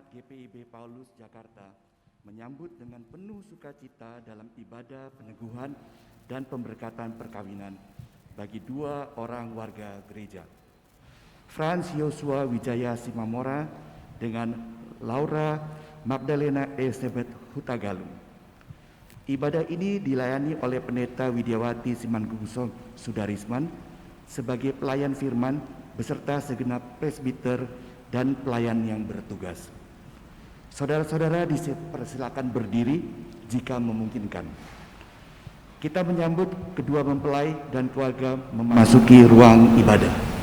GPIB Paulus Jakarta menyambut dengan penuh sukacita dalam ibadah peneguhan dan pemberkatan perkawinan bagi dua orang warga gereja, Franz Yosua Wijaya Simamora dengan Laura Magdalena Elizabeth Hutagalung. Ibadah ini dilayani oleh Pendeta Widiawati Simanggungsong Sudarisman sebagai pelayan firman beserta segenap presbiter dan pelayan yang bertugas. Saudara-saudara dipersilakan berdiri jika memungkinkan. Kita menyambut kedua mempelai dan keluarga memasuki ruang ibadah.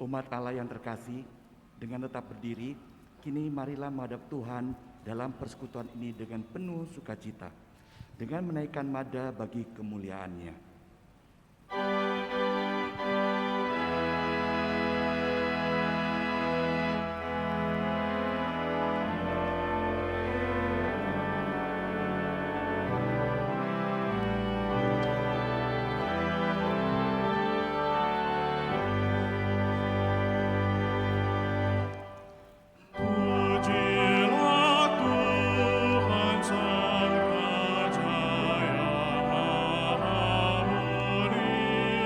Umat Allah yang terkasih, dengan tetap berdiri, kini marilah menghadap Tuhan dalam persekutuan ini dengan penuh sukacita, dengan menaikkan mada bagi kemuliaan-Nya. Sang Raja yang Maha Mulia.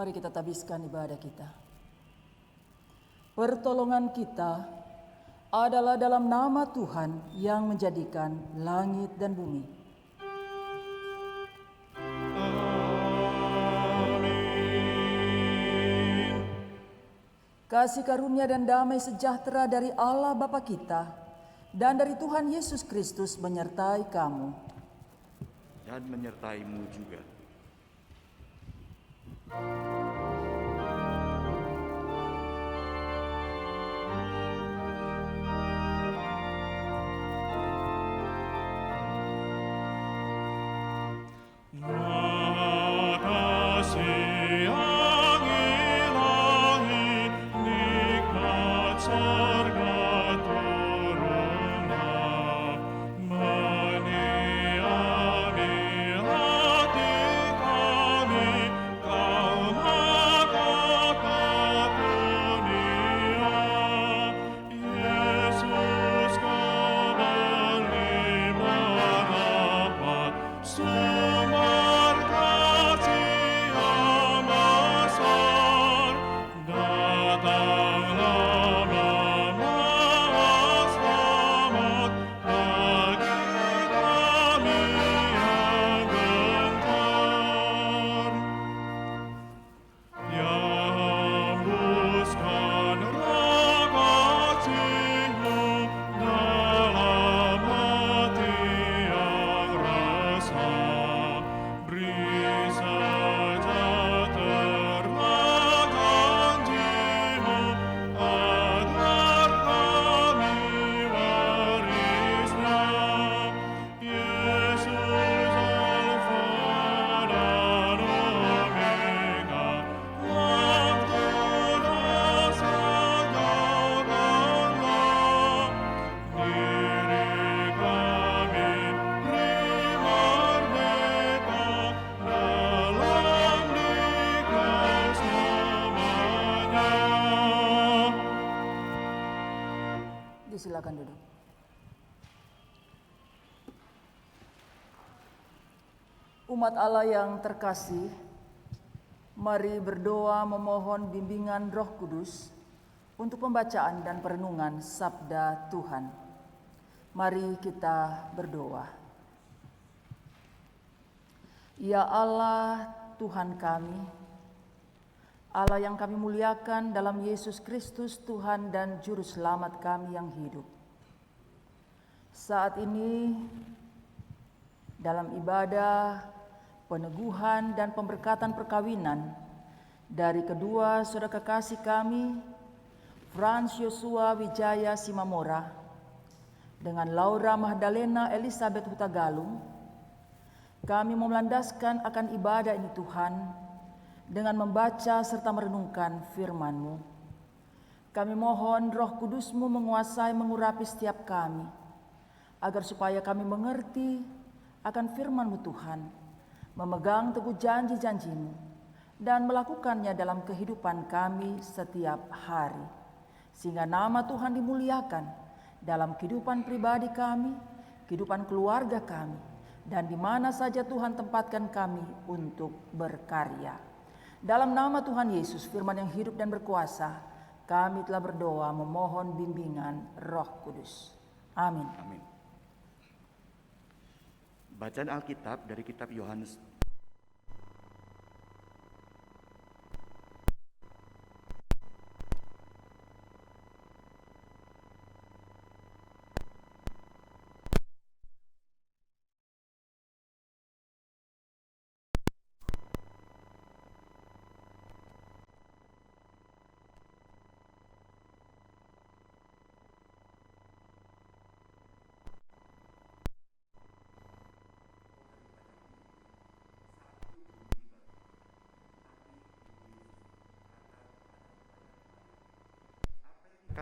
Mari kita tabiskan ibadah kita. Pertolongan kita adalah dalam nama Tuhan yang menjadikan langit dan bumi. Amin. Kasih karunia dan damai sejahtera dari Allah Bapa kita dan dari Tuhan Yesus Kristus menyertai kamu. Dan menyertaimu juga. Makasih yang ilahi, nikmat surga turunnya, menyiami hati kami, Kau mengangkat ke dunia. Yesus, Kau berlimpah rahmat, sumber kasih yang besar. Datanglah membawa selamat bagi kami yang gentar. Yang hembuskan kasih-Mu dalam hati yang resah, beri sejahtera janji-Mu agar kami warisnya. Yesus Alfa dan Omega, waktu dan segalanya. Diri kami beri merdeka dalam Dikau selamanya. Disilakan duduk. Umat Allah yang terkasih, mari berdoa memohon bimbingan Roh Kudus untuk pembacaan dan perenungan Sabda Tuhan. Mari kita berdoa. Ya Allah, Tuhan kami, Allah yang kami muliakan dalam Yesus Kristus, Tuhan dan Juru Selamat kami yang hidup. Saat ini, dalam ibadah peneguhan dan pemberkatan perkawinan dari kedua saudara kekasih kami, Frans Yosua Wijaya Simamora dengan Laura Magdalena Elizabeth Hutagalung, kami melandaskan akan ibadah ini Tuhan dengan membaca serta merenungkan firman-Mu. Kami mohon Roh Kudus-Mu menguasai mengurapi setiap kami, agar supaya kami mengerti akan firman-Mu Tuhan, memegang teguh janji-janji-Mu, dan melakukannya dalam kehidupan kami setiap hari. Sehingga nama Tuhan dimuliakan dalam kehidupan pribadi kami, kehidupan keluarga kami, dan di mana saja Tuhan tempatkan kami untuk berkarya. Dalam nama Tuhan Yesus, firman yang hidup dan berkuasa, kami telah berdoa memohon bimbingan Roh Kudus. Amin. Amin. Bacaan Alkitab dari kitab Yohanes.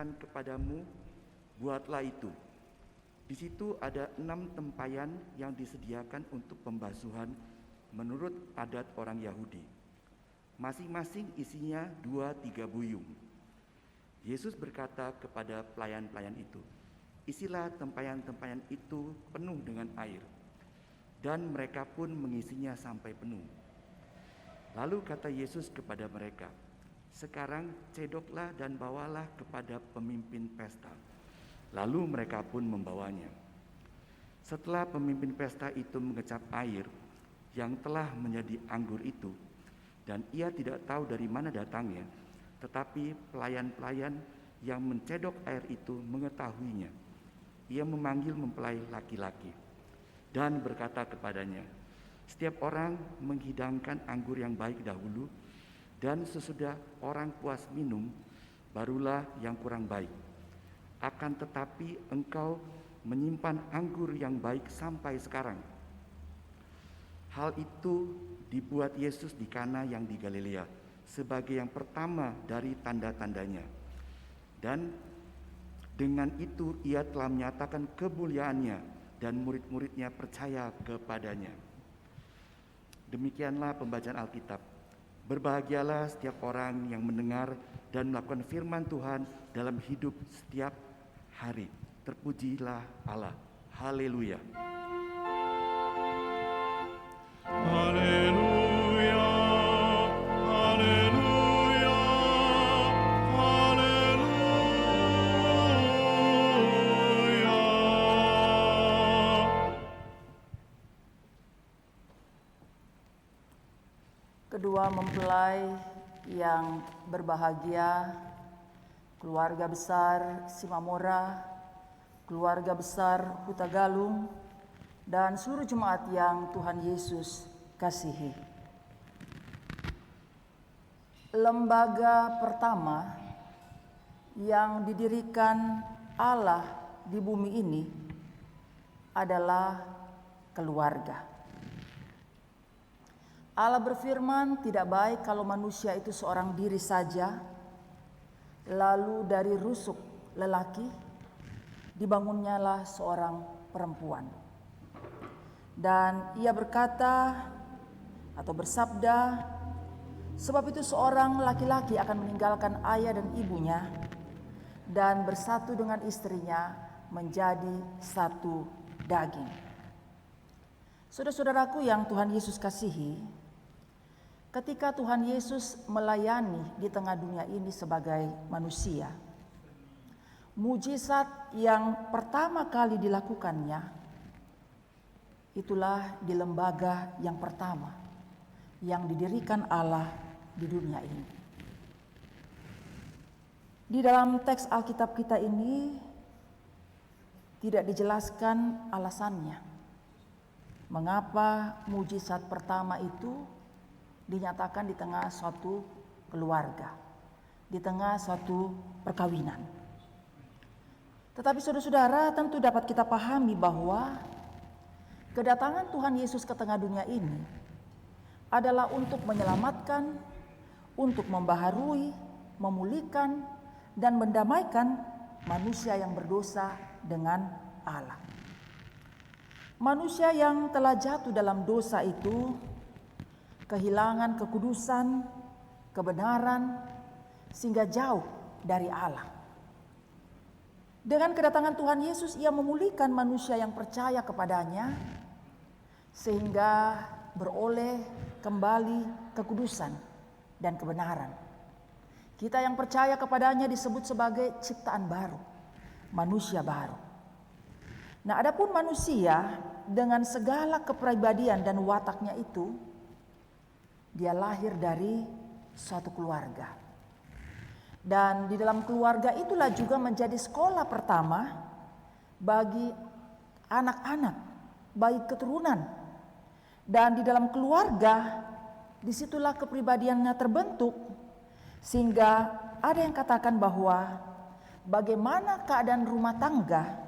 Kepadamu, buatlah itu. Di situ ada 6 tempayan yang disediakan untuk pembasuhan menurut adat orang Yahudi. Masing-masing isinya 2-3 buyung. Yesus berkata kepada pelayan-pelayan itu, isilah tempayan-tempayan itu penuh dengan air. Dan mereka pun mengisinya sampai penuh. Lalu kata Yesus kepada mereka, "Sekarang cedoklah dan bawalah kepada pemimpin pesta." Lalu mereka pun membawanya. Setelah pemimpin pesta itu mengecap air yang telah menjadi anggur itu, dan ia tidak tahu dari mana datangnya, tetapi pelayan-pelayan yang mencedok air itu mengetahuinya. Ia memanggil mempelai laki-laki dan berkata kepadanya, "Setiap orang menghidangkan anggur yang baik dahulu, dan sesudah orang puas minum, barulah yang kurang baik. Akan tetapi engkau menyimpan anggur yang baik sampai sekarang." Hal itu dibuat Yesus di Kana yang di Galilea sebagai yang pertama dari tanda-tandanya. Dan dengan itu ia telah menyatakan kemuliaannya, dan murid-muridnya percaya kepadanya. Demikianlah pembacaan Alkitab. Berbahagialah setiap orang yang mendengar dan melakukan firman Tuhan dalam hidup setiap hari. Terpujilah Allah. Haleluya. Haleluya, haleluya, haleluya. Kedua mempelai yang berbahagia, keluarga besar Simamora, keluarga besar Huta Galung, dan seluruh jemaat yang Tuhan Yesus kasihi. Lembaga pertama yang didirikan Allah di bumi ini adalah keluarga. Allah berfirman, tidak baik kalau manusia itu seorang diri saja, lalu dari rusuk lelaki dibangunnyalah seorang perempuan. Dan ia berkata atau bersabda, sebab itu seorang laki-laki akan meninggalkan ayah dan ibunya dan bersatu dengan istrinya menjadi satu daging. Saudara-saudaraku yang Tuhan Yesus kasihi, ketika Tuhan Yesus melayani di tengah dunia ini sebagai manusia, mujizat yang pertama kali dilakukannya itulah di lembaga yang pertama yang didirikan Allah di dunia ini. Di dalam teks Alkitab kita ini tidak dijelaskan alasannya mengapa mujizat pertama itu dinyatakan di tengah suatu keluarga, di tengah suatu perkawinan. Tetapi saudara-saudara, tentu dapat kita pahami bahwa kedatangan Tuhan Yesus ke tengah dunia ini adalah untuk menyelamatkan, untuk membaharui, memulihkan, dan mendamaikan manusia yang berdosa dengan Allah. Manusia yang telah jatuh dalam dosa itu kehilangan kekudusan, kebenaran, sehingga jauh dari Allah. Dengan kedatangan Tuhan Yesus, ia memulihkan manusia yang percaya kepadanya, sehingga beroleh kembali kekudusan dan kebenaran. Kita yang percaya kepadanya disebut sebagai ciptaan baru, manusia baru. Nah, adapun manusia dengan segala kepribadian dan wataknya itu, dia lahir dari suatu keluarga. Dan di dalam keluarga itulah juga menjadi sekolah pertama bagi anak-anak, bagi keturunan. Dan di dalam keluarga, disitulah kepribadiannya terbentuk. Sehingga ada yang katakan bahwa bagaimana keadaan rumah tangga,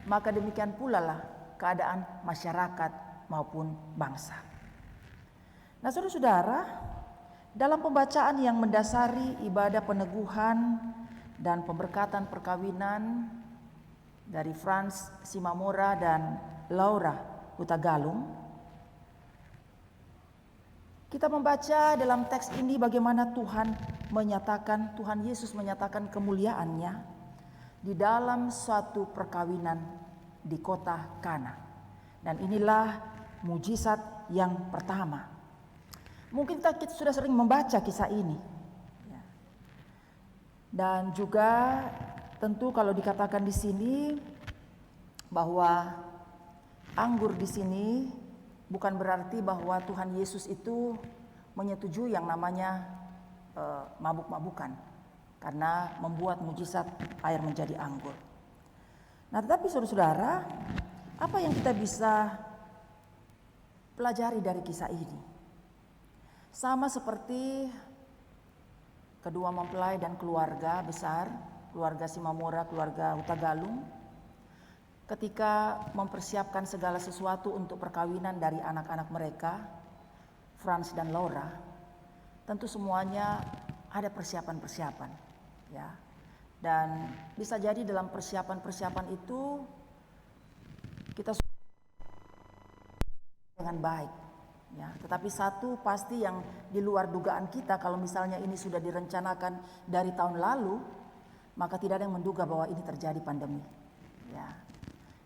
maka demikian pula lah keadaan masyarakat maupun bangsa. Nah, saudara-saudara, dalam pembacaan yang mendasari ibadah peneguhan dan pemberkatan perkawinan dari Frans Simamora dan Laura Huta Galung, kita membaca dalam teks ini bagaimana Tuhan Yesus menyatakan kemuliaannya di dalam suatu perkawinan di kota Kana. Dan inilah mujizat yang pertama. Mungkin kita sudah sering membaca kisah ini. Ya. Dan juga tentu kalau dikatakan di sini bahwa anggur di sini bukan berarti bahwa Tuhan Yesus itu menyetujui yang namanya mabuk-mabukan karena membuat mujizat air menjadi anggur. Nah, tetapi saudara-saudara, apa yang kita bisa pelajari dari kisah ini? Sama seperti kedua mempelai dan keluarga besar, keluarga Simamora, keluarga Hutagalung, ketika mempersiapkan segala sesuatu untuk perkawinan dari anak-anak mereka, Franz dan Laura, tentu semuanya ada persiapan-persiapan, ya. Dan bisa jadi dalam persiapan-persiapan itu kita dengan baik. Ya, tetapi satu pasti yang di luar dugaan kita, kalau misalnya ini sudah direncanakan dari tahun lalu, maka tidak ada yang menduga bahwa ini terjadi pandemi. Ya.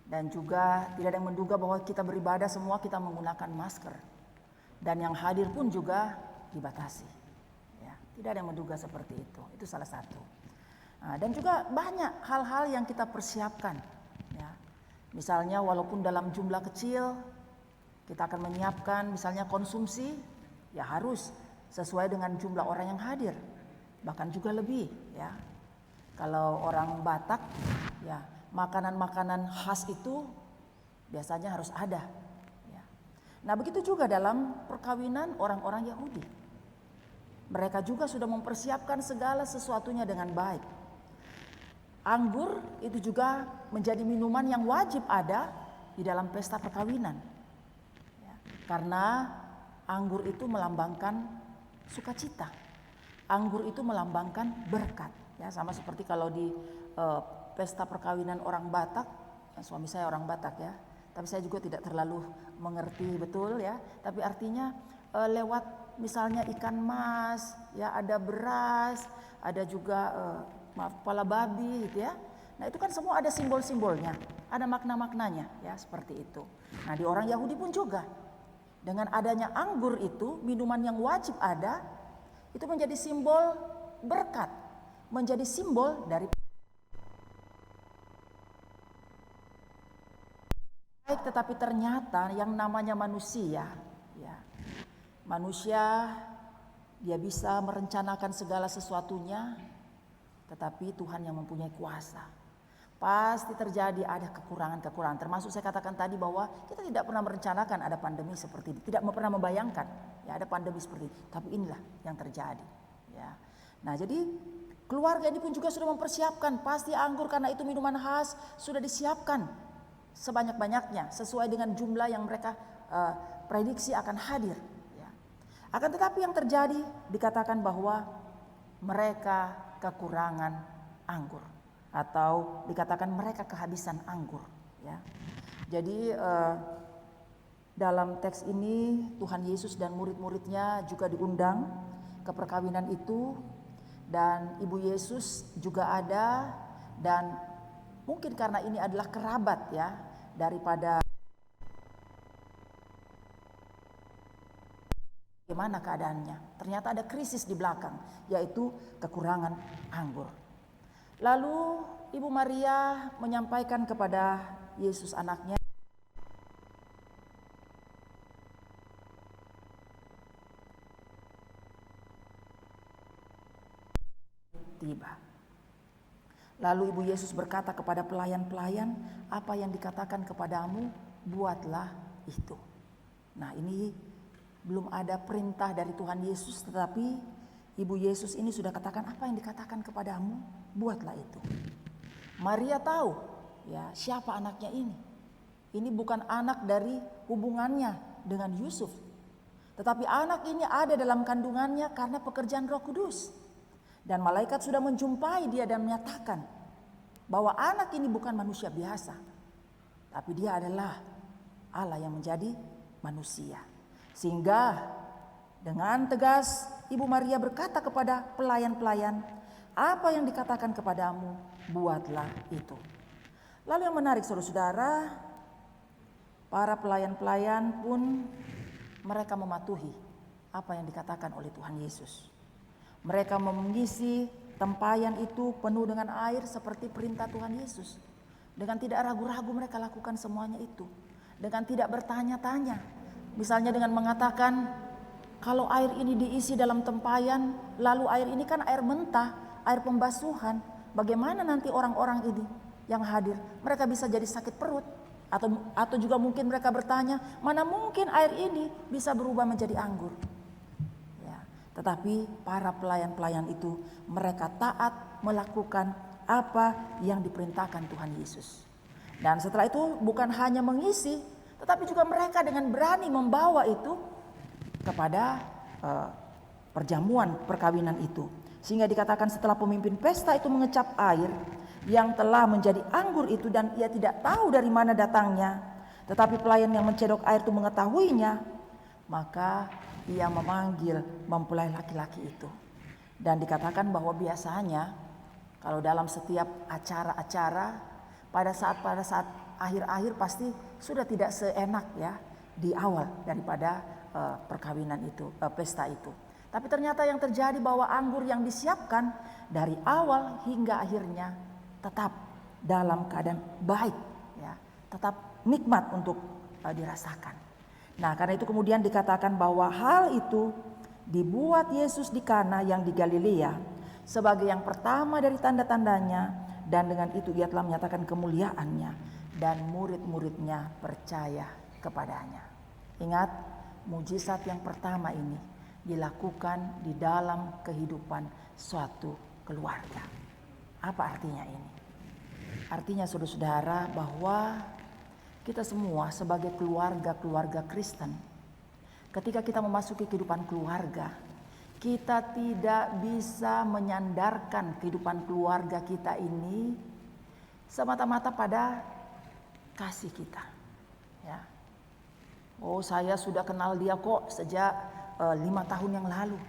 Dan juga tidak ada yang menduga bahwa kita beribadah semua kita menggunakan masker. Dan yang hadir pun juga dibatasi. Ya, tidak ada yang menduga seperti itu. Itu salah satu. Nah, dan juga banyak hal-hal yang kita persiapkan. Ya. Misalnya walaupun dalam jumlah kecil, kita akan menyiapkan misalnya konsumsi, ya harus sesuai dengan jumlah orang yang hadir, bahkan juga lebih, ya. Kalau orang Batak, ya makanan-makanan khas itu biasanya harus ada. Ya. Nah, begitu juga dalam perkawinan orang-orang Yahudi. Mereka juga sudah mempersiapkan segala sesuatunya dengan baik. Anggur itu juga menjadi minuman yang wajib ada di dalam pesta perkawinan. Karena anggur itu melambangkan sukacita. Anggur itu melambangkan berkat. Ya, sama seperti kalau di pesta perkawinan orang Batak, suami saya orang Batak ya, tapi saya juga tidak terlalu mengerti betul ya. Tapi artinya lewat misalnya ikan mas, ya ada beras, ada juga kepala babi gitu ya. Nah, itu kan semua ada simbol-simbolnya, ada makna-maknanya ya seperti itu. Nah, di orang Yahudi pun juga. Dengan adanya anggur itu, minuman yang wajib ada, itu menjadi simbol berkat, menjadi simbol dari baik. Tetapi ternyata yang namanya manusia, ya, manusia dia bisa merencanakan segala sesuatunya, tetapi Tuhan yang mempunyai kuasa. Pasti terjadi ada kekurangan-kekurangan. Termasuk saya katakan tadi bahwa kita tidak pernah merencanakan ada pandemi seperti ini, tidak pernah membayangkan ya ada pandemi seperti ini. Tapi inilah yang terjadi. Ya. Nah, jadi keluarga ini pun juga sudah mempersiapkan. Pasti anggur karena itu minuman khas sudah disiapkan sebanyak-banyaknya sesuai dengan jumlah yang mereka prediksi akan hadir. Ya. Akan tetapi yang terjadi dikatakan bahwa mereka kekurangan anggur. Atau dikatakan mereka kehabisan anggur. Ya. Jadi dalam teks ini Tuhan Yesus dan murid-muridnya juga diundang ke perkawinan itu. Dan Ibu Yesus juga ada. Dan mungkin karena ini adalah kerabat ya daripada bagaimana keadaannya. Ternyata ada krisis di belakang, yaitu kekurangan anggur. Lalu Ibu Maria menyampaikan kepada Yesus anaknya, tiba. Lalu Ibu Yesus berkata kepada pelayan-pelayan, apa yang dikatakan kepadamu, buatlah itu. Nah, ini belum ada perintah dari Tuhan Yesus, tetapi Ibu Yesus ini sudah katakan apa yang dikatakan kepadamu, buatlah itu. Maria tahu ya siapa anaknya ini. Ini bukan anak dari hubungannya dengan Yusuf. Tetapi anak ini ada dalam kandungannya karena pekerjaan Roh Kudus. Dan malaikat sudah menjumpai dia dan menyatakan bahwa anak ini bukan manusia biasa. Tapi dia adalah Allah yang menjadi manusia. Sehingga dengan tegas Ibu Maria berkata kepada pelayan-pelayan, apa yang dikatakan kepadamu, buatlah itu. Lalu yang menarik saudara-saudara, para pelayan-pelayan pun mereka mematuhi apa yang dikatakan oleh Tuhan Yesus. Mereka mengisi tempayan itu penuh dengan air seperti perintah Tuhan Yesus. Dengan tidak ragu-ragu mereka lakukan semuanya itu. Dengan tidak bertanya-tanya. Misalnya dengan mengatakan, kalau air ini diisi dalam tempayan, lalu air ini kan air mentah, air pembasuhan. Bagaimana nanti orang-orang ini yang hadir? Mereka bisa jadi sakit perut. Atau juga mungkin mereka bertanya, mana mungkin air ini bisa berubah menjadi anggur. Ya, tetapi para pelayan-pelayan itu mereka taat melakukan apa yang diperintahkan Tuhan Yesus. Dan setelah itu bukan hanya mengisi, tetapi juga mereka dengan berani membawa itu kepada perjamuan perkawinan itu. Sehingga dikatakan setelah pemimpin pesta itu mengecap air yang telah menjadi anggur itu dan ia tidak tahu dari mana datangnya, tetapi pelayan yang mencedok air itu mengetahuinya, maka ia memanggil mempelai laki-laki itu. Dan dikatakan bahwa biasanya kalau dalam setiap acara-acara pada saat akhir-akhir pasti sudah tidak seenak ya di awal daripada perkawinan itu, pesta itu. Tapi ternyata yang terjadi bahwa anggur yang disiapkan dari awal hingga akhirnya tetap dalam keadaan baik, ya, tetap nikmat untuk dirasakan. Nah, karena itu kemudian dikatakan bahwa hal itu dibuat Yesus di Kana yang di Galilea sebagai yang pertama dari tanda-tandanya, dan dengan itu ia telah menyatakan kemuliaannya dan murid-muridnya percaya kepadanya. Ingat, mujizat yang pertama ini dilakukan di dalam kehidupan suatu keluarga. Apa artinya ini? Artinya saudara-saudara bahwa kita semua sebagai keluarga Kristen, ketika kita memasuki kehidupan keluarga, kita tidak bisa menyandarkan kehidupan keluarga kita ini semata-mata pada kasih kita. Ya. Oh, saya sudah kenal dia kok sejak 5 tahun yang lalu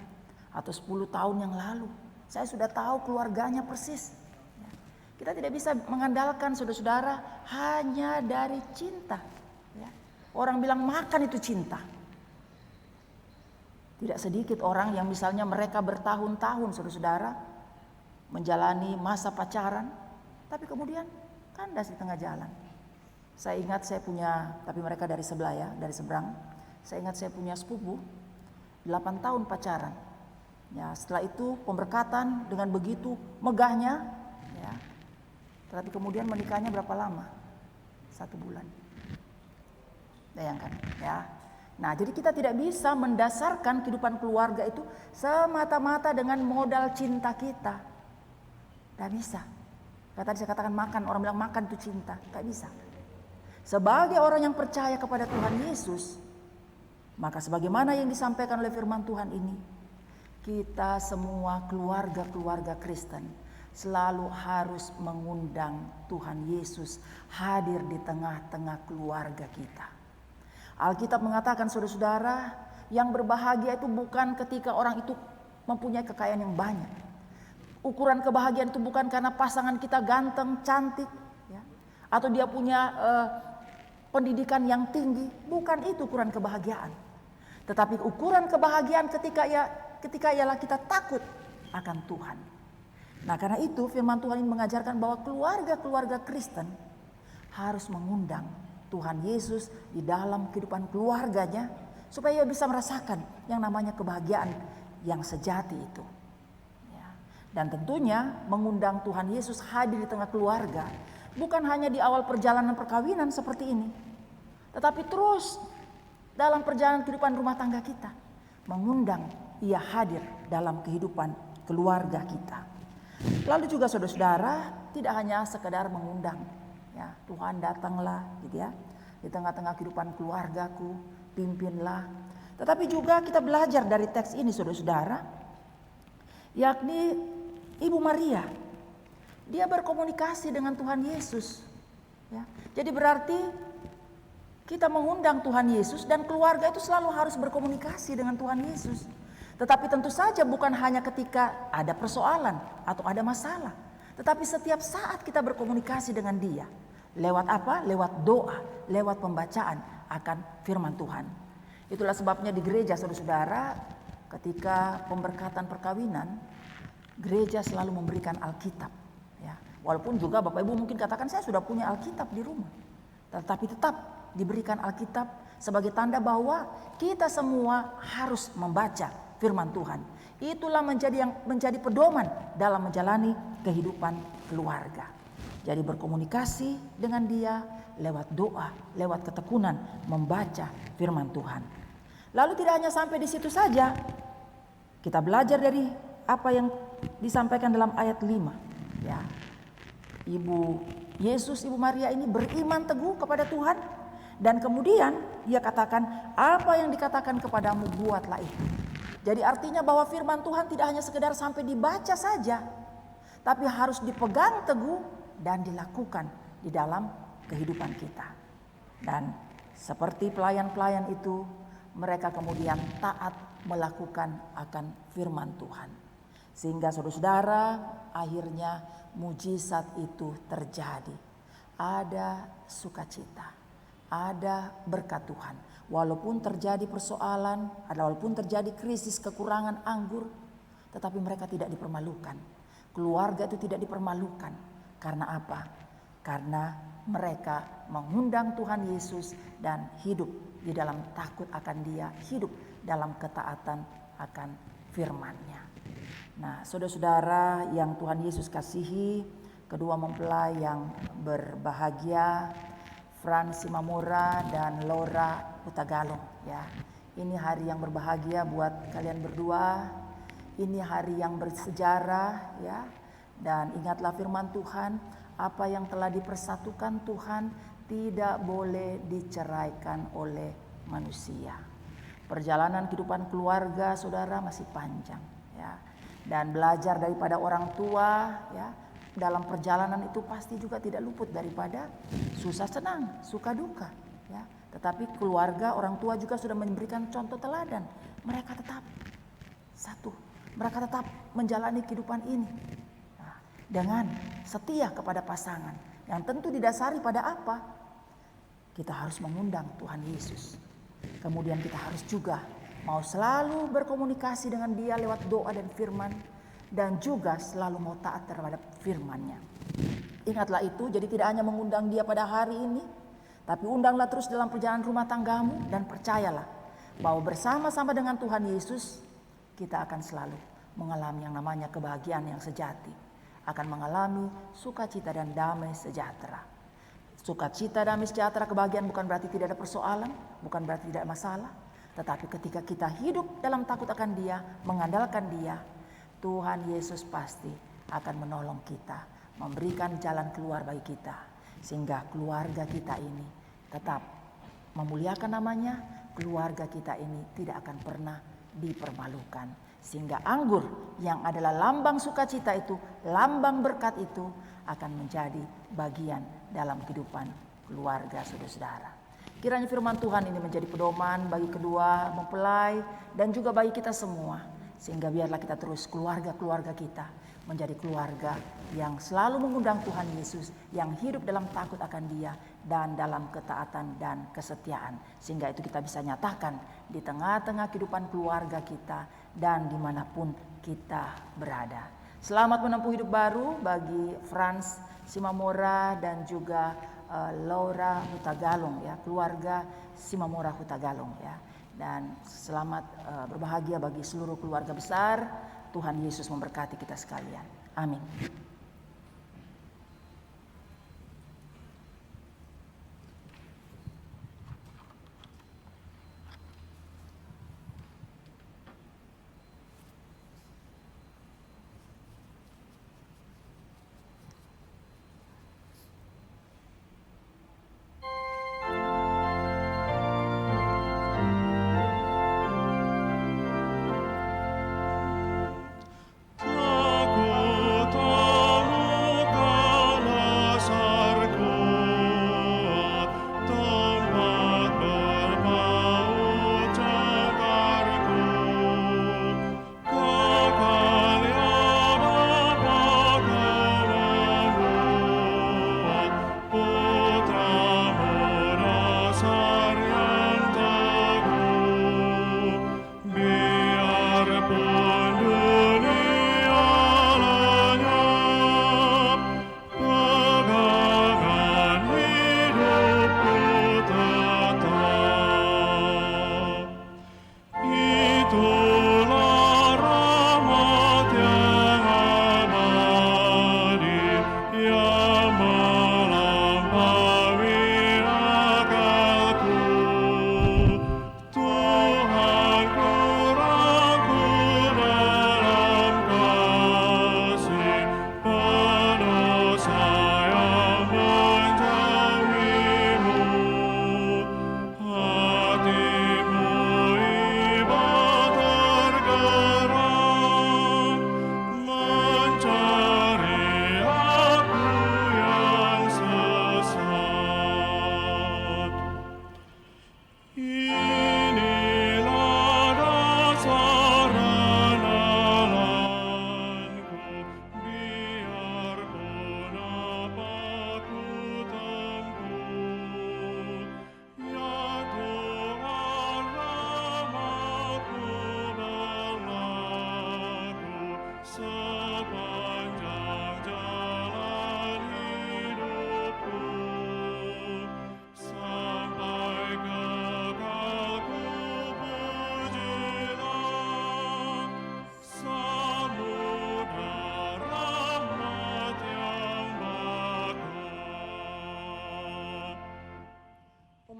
atau 10 tahun yang lalu. Saya sudah tahu keluarganya persis. Kita tidak bisa mengandalkan saudara-saudara hanya dari cinta. Ya. Orang bilang makan itu cinta. Tidak sedikit orang yang misalnya mereka bertahun-tahun saudara-saudara menjalani masa pacaran, tapi kemudian kandas di tengah jalan. Saya ingat saya punya, tapi mereka dari sebelah ya, dari seberang. Saya ingat saya punya sepupu 8 tahun pacaran. Ya, setelah itu pemberkatan dengan begitu megahnya, ya. Tapi kemudian menikahnya berapa lama? 1 bulan. Bayangkan ya. Nah, jadi kita tidak bisa mendasarkan kehidupan keluarga itu semata-mata dengan modal cinta kita. Tidak bisa. Tadi saya katakan makan, orang bilang makan itu cinta. Tidak bisa. Sebagai orang yang percaya kepada Tuhan Yesus, maka sebagaimana yang disampaikan oleh firman Tuhan ini, kita semua keluarga Kristen selalu harus mengundang Tuhan Yesus hadir di tengah-tengah keluarga kita. Alkitab mengatakan saudara-saudara, yang berbahagia itu bukan ketika orang itu mempunyai kekayaan yang banyak. Ukuran kebahagiaan itu bukan karena pasangan kita ganteng, cantik, ya, atau dia punya pendidikan yang tinggi. Bukan itu ukuran kebahagiaan. Tetapi ukuran kebahagiaan ketika ialah kita takut akan Tuhan. Nah, karena itu firman Tuhan ini mengajarkan bahwa keluarga Kristen harus mengundang Tuhan Yesus di dalam kehidupan keluarganya supaya ia bisa merasakan yang namanya kebahagiaan yang sejati itu. Ya. Dan tentunya mengundang Tuhan Yesus hadir di tengah keluarga bukan hanya di awal perjalanan perkawinan seperti ini, tetapi terus dalam perjalanan kehidupan rumah tangga kita, mengundang ia hadir dalam kehidupan keluarga kita. Lalu juga saudara-saudara, tidak hanya sekedar mengundang, ya, Tuhan datanglah gitu ya, di tengah-tengah kehidupan keluargaku, pimpinlah. Tetapi juga kita belajar dari teks ini saudara-saudara, yakni Ibu Maria, dia berkomunikasi dengan Tuhan Yesus. Ya. Jadi berarti kita mengundang Tuhan Yesus dan keluarga itu selalu harus berkomunikasi dengan Tuhan Yesus. Tetapi tentu saja bukan hanya ketika ada persoalan atau ada masalah. Tetapi setiap saat kita berkomunikasi dengan Dia. Lewat apa? Lewat doa, lewat pembacaan akan firman Tuhan. Itulah sebabnya di gereja saudara-saudara ketika pemberkatan perkawinan, gereja selalu memberikan Alkitab. Ya, walaupun juga Bapak Ibu mungkin katakan saya sudah punya Alkitab di rumah, tetapi tetap diberikan Alkitab sebagai tanda bahwa kita semua harus membaca firman Tuhan. Itulah menjadi pedoman dalam menjalani kehidupan keluarga. Jadi berkomunikasi dengan dia lewat doa, lewat ketekunan membaca firman Tuhan. Lalu tidak hanya sampai di situ saja. Kita belajar dari apa yang disampaikan dalam ayat 5. Ya. Ibu Yesus, Ibu Maria ini beriman teguh kepada Tuhan. Dan kemudian dia katakan, apa yang dikatakan kepadamu buatlah itu. Jadi artinya bahwa firman Tuhan tidak hanya sekedar sampai dibaca saja, tapi harus dipegang teguh dan dilakukan di dalam kehidupan kita. Dan seperti pelayan-pelayan itu, mereka kemudian taat melakukan akan firman Tuhan. Sehingga saudara-saudara, akhirnya mujizat itu terjadi. Ada sukacita, ada berkat Tuhan. Walaupun terjadi persoalan, walaupun terjadi krisis kekurangan anggur, tetapi mereka tidak dipermalukan. Keluarga itu tidak dipermalukan. Karena apa? Karena mereka mengundang Tuhan Yesus dan hidup di dalam takut akan Dia, hidup dalam ketaatan akan firman-Nya. Nah, saudara-saudara yang Tuhan Yesus kasihi, kedua mempelai yang berbahagia, Frans Simamora dan Laura Hutagalung, ya. Ini hari yang berbahagia buat kalian berdua. Ini hari yang bersejarah, ya. Dan ingatlah firman Tuhan, apa yang telah dipersatukan Tuhan tidak boleh diceraikan oleh manusia. Perjalanan kehidupan keluarga saudara masih panjang, ya. Dan belajar daripada orang tua, ya. Dalam perjalanan itu pasti juga tidak luput daripada susah senang, suka duka, ya. Tetapi keluarga, orang tua juga sudah memberikan contoh teladan. Mereka tetap satu, mereka tetap menjalani kehidupan ini dengan setia kepada pasangan. Yang tentu didasari pada apa? Kita harus mengundang Tuhan Yesus. Kemudian kita harus juga mau selalu berkomunikasi dengan Dia lewat doa dan firman. Dan juga selalu mau taat terhadap firman-Nya. Ingatlah itu, jadi tidak hanya mengundang Dia pada hari ini, tapi undanglah terus dalam perjalanan rumah tanggamu. Dan percayalah bahwa bersama-sama dengan Tuhan Yesus, kita akan selalu mengalami yang namanya kebahagiaan yang sejati. Akan mengalami sukacita dan damai sejahtera. Sukacita, damai sejahtera, kebahagiaan bukan berarti tidak ada persoalan, bukan berarti tidak ada masalah. Tetapi ketika kita hidup dalam takut akan Dia, mengandalkan Dia, Tuhan Yesus pasti akan menolong kita, memberikan jalan keluar bagi kita. Sehingga keluarga kita ini tetap memuliakan namanya, keluarga kita ini tidak akan pernah dipermalukan. Sehingga anggur yang adalah lambang sukacita itu, lambang berkat itu akan menjadi bagian dalam kehidupan keluarga saudara-saudara. Kiranya firman Tuhan ini menjadi pedoman bagi kedua mempelai dan juga bagi kita semua. Sehingga biarlah kita terus keluarga-keluarga kita menjadi keluarga yang selalu mengundang Tuhan Yesus, yang hidup dalam takut akan Dia dan dalam ketaatan dan kesetiaan. Sehingga itu kita bisa nyatakan di tengah-tengah kehidupan keluarga kita dan dimanapun kita berada. Selamat menempuh hidup baru bagi Frans Simamora dan juga Laura Hutagalung, ya, keluarga Simamora Hutagalung, ya. Dan selamat berbahagia bagi seluruh keluarga besar. Tuhan Yesus memberkati kita sekalian. Amin. Takut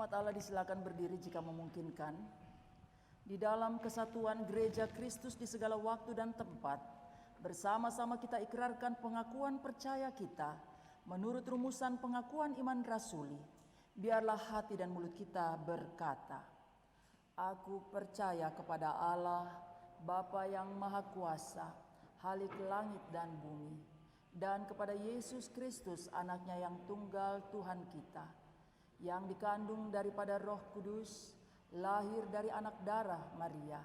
Umat Allah disilakan berdiri jika memungkinkan. Di dalam kesatuan gereja Kristus di segala waktu dan tempat, bersama-sama kita ikrarkan pengakuan percaya kita menurut rumusan pengakuan iman rasuli. Biarlah hati dan mulut kita berkata, Aku percaya kepada Allah, Bapa yang Maha Kuasa, Khalik langit dan bumi, dan kepada Yesus Kristus, anaknya yang tunggal Tuhan kita, yang dikandung daripada Roh Kudus, lahir dari anak darah Maria,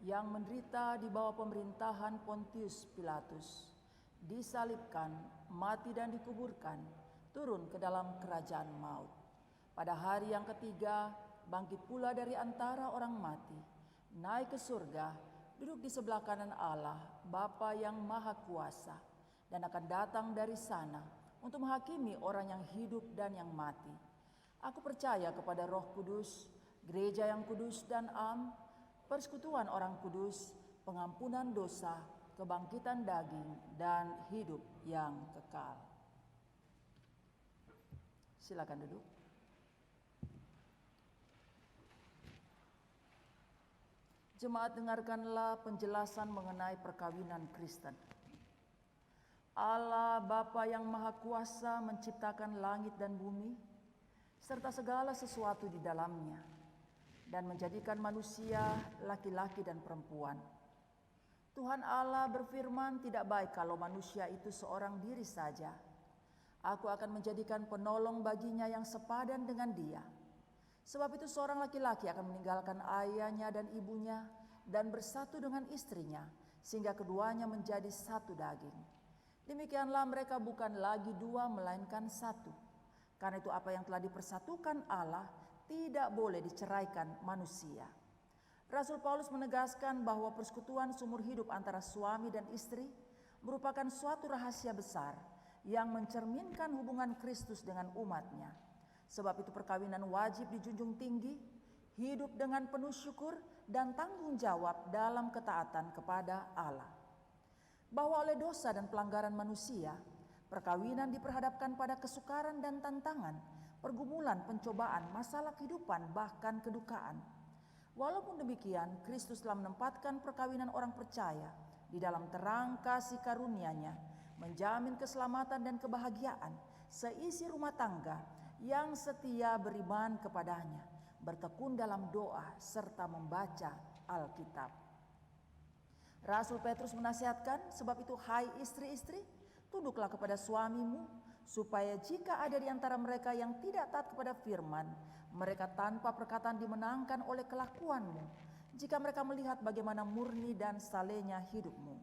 yang menderita di bawah pemerintahan Pontius Pilatus, disalibkan, mati dan dikuburkan, turun ke dalam kerajaan maut. Pada hari yang ketiga, bangkit pula dari antara orang mati, naik ke surga, duduk di sebelah kanan Allah, Bapa yang Maha Kuasa, dan akan datang dari sana untuk menghakimi orang yang hidup dan yang mati. Aku percaya kepada Roh Kudus, gereja yang kudus dan am, persekutuan orang kudus, pengampunan dosa, kebangkitan daging, dan hidup yang kekal. Silakan duduk. Jemaat, dengarkanlah penjelasan mengenai perkawinan Kristen. Allah Bapa yang Maha Kuasa menciptakan langit dan bumi serta segala sesuatu di dalamnya, dan menjadikan manusia laki-laki dan perempuan. Tuhan Allah berfirman, tidak baik kalau manusia itu seorang diri saja. Aku akan menjadikan penolong baginya yang sepadan dengan dia. Sebab itu seorang laki-laki akan meninggalkan ayahnya dan ibunya dan bersatu dengan istrinya, sehingga keduanya menjadi satu daging. Demikianlah mereka bukan lagi dua melainkan satu. Karena itu apa yang telah dipersatukan Allah tidak boleh diceraikan manusia. Rasul Paulus menegaskan bahwa persekutuan seumur hidup antara suami dan istri merupakan suatu rahasia besar yang mencerminkan hubungan Kristus dengan umatnya. Sebab itu perkawinan wajib dijunjung tinggi, hidup dengan penuh syukur dan tanggung jawab dalam ketaatan kepada Allah. Bahwa oleh dosa dan pelanggaran manusia, perkawinan diperhadapkan pada kesukaran dan tantangan, pergumulan, pencobaan, masalah kehidupan, bahkan kedukaan. Walaupun demikian, Kristus telah menempatkan perkawinan orang percaya di dalam terang kasih karunia-Nya, menjamin keselamatan dan kebahagiaan seisi rumah tangga yang setia beriman kepadanya, bertekun dalam doa serta membaca Alkitab. Rasul Petrus menasihatkan, sebab itu hai istri-istri, tunduklah kepada suamimu, supaya jika ada di antara mereka yang tidak taat kepada firman, mereka tanpa perkataan dimenangkan oleh kelakuanmu, jika mereka melihat bagaimana murni dan salehnya hidupmu.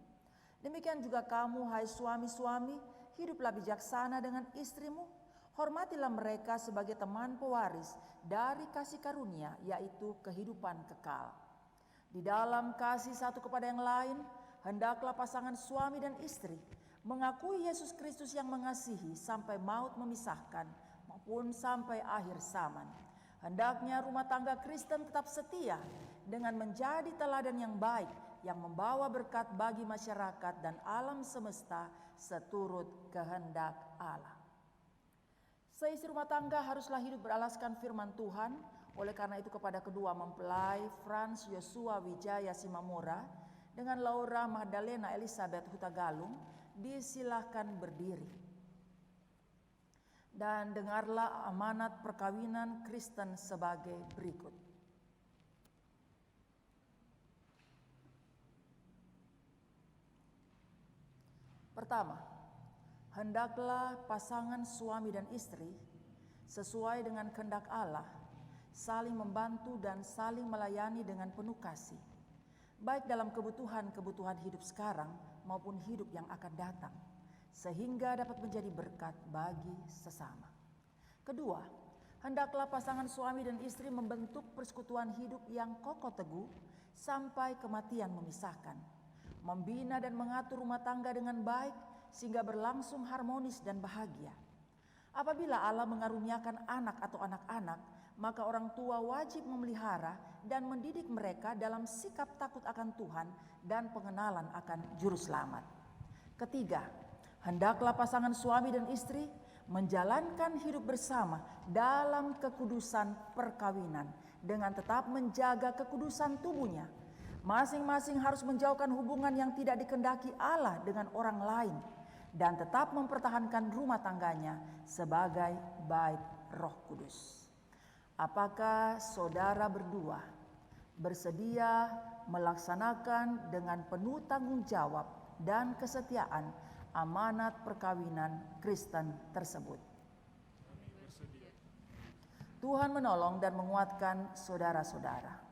Demikian juga kamu, hai suami-suami, hiduplah bijaksana dengan istrimu, hormatilah mereka sebagai teman pewaris dari kasih karunia, yaitu kehidupan kekal. Di dalam kasih satu kepada yang lain, hendaklah pasangan suami dan istri mengakui Yesus Kristus yang mengasihi sampai maut memisahkan maupun sampai akhir zaman. Hendaknya rumah tangga Kristen tetap setia dengan menjadi teladan yang baik yang membawa berkat bagi masyarakat dan alam semesta seturut kehendak Allah. Seisi rumah tangga haruslah hidup beralaskan firman Tuhan. Oleh karena itu kepada kedua mempelai Frans Yosua Wijaya Simamora dengan Laura Magdalena Elizabeth Hutagalung disilahkan berdiri. Dan dengarlah amanat perkawinan Kristen sebagai berikut. Pertama, hendaklah pasangan suami dan istri sesuai dengan kehendak Allah saling membantu dan saling melayani dengan penuh kasih, baik dalam kebutuhan-kebutuhan hidup sekarang maupun hidup yang akan datang, sehingga dapat menjadi berkat bagi sesama. Kedua, hendaklah pasangan suami dan istri membentuk persekutuan hidup yang kokoh teguh sampai kematian memisahkan, membina dan mengatur rumah tangga dengan baik sehingga berlangsung harmonis dan bahagia. Apabila Allah mengaruniakan anak atau anak-anak, maka orang tua wajib memelihara dan mendidik mereka dalam sikap takut akan Tuhan dan pengenalan akan Juru Selamat. Ketiga, hendaklah pasangan suami dan istri menjalankan hidup bersama dalam kekudusan perkawinan dengan tetap menjaga kekudusan tubuhnya. Masing-masing harus menjauhkan hubungan yang tidak dikehendaki Allah dengan orang lain dan tetap mempertahankan rumah tangganya sebagai bait Roh Kudus. Apakah saudara berdua bersedia melaksanakan dengan penuh tanggung jawab dan kesetiaan amanat perkawinan Kristen tersebut? Tuhan menolong dan menguatkan saudara-saudara.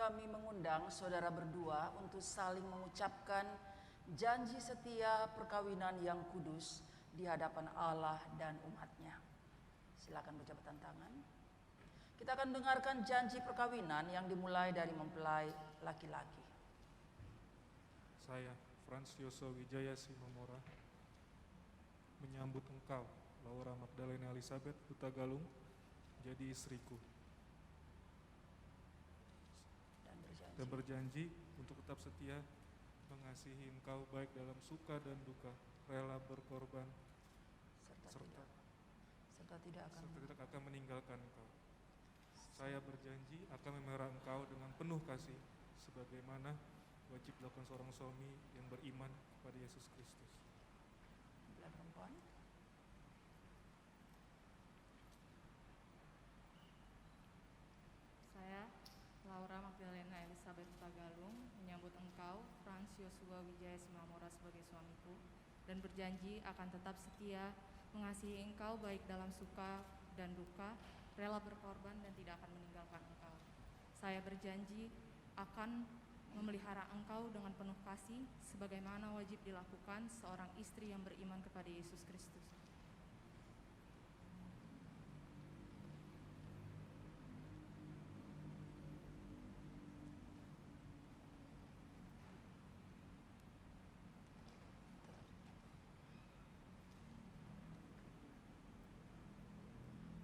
Kami mengundang saudara berdua untuk saling mengucapkan janji setia perkawinan yang kudus di hadapan Allah dan umat-Nya. Silakan berjabatan tangan. Kita akan dengarkan janji perkawinan yang dimulai dari mempelai laki-laki. Saya, Frans Yoso Wijaya Simamora, menyambut engkau, Laura Magdalena Elizabeth Hutagalung, jadi istriku. Dan berjanji untuk tetap setia mengasihi engkau baik dalam suka dan duka, rela berkorban, serta tidak akan meninggalkan engkau. Saya berjanji akan memelihara engkau dengan penuh kasih, sebagaimana wajib dilakukan seorang suami yang beriman kepada Yesus Kristus. Perempuan. Saya, Laura Magdalena Elizabeth Hutagalung, menyambut engkau, Frans Yosua Wijaya Simamora, sebagai suamiku, dan berjanji akan tetap setia mengasihi engkau baik dalam suka dan duka, rela berkorban dan tidak akan meninggalkan engkau. Saya berjanji akan memelihara engkau dengan penuh kasih, sebagaimana wajib dilakukan seorang istri yang beriman kepada Yesus Kristus.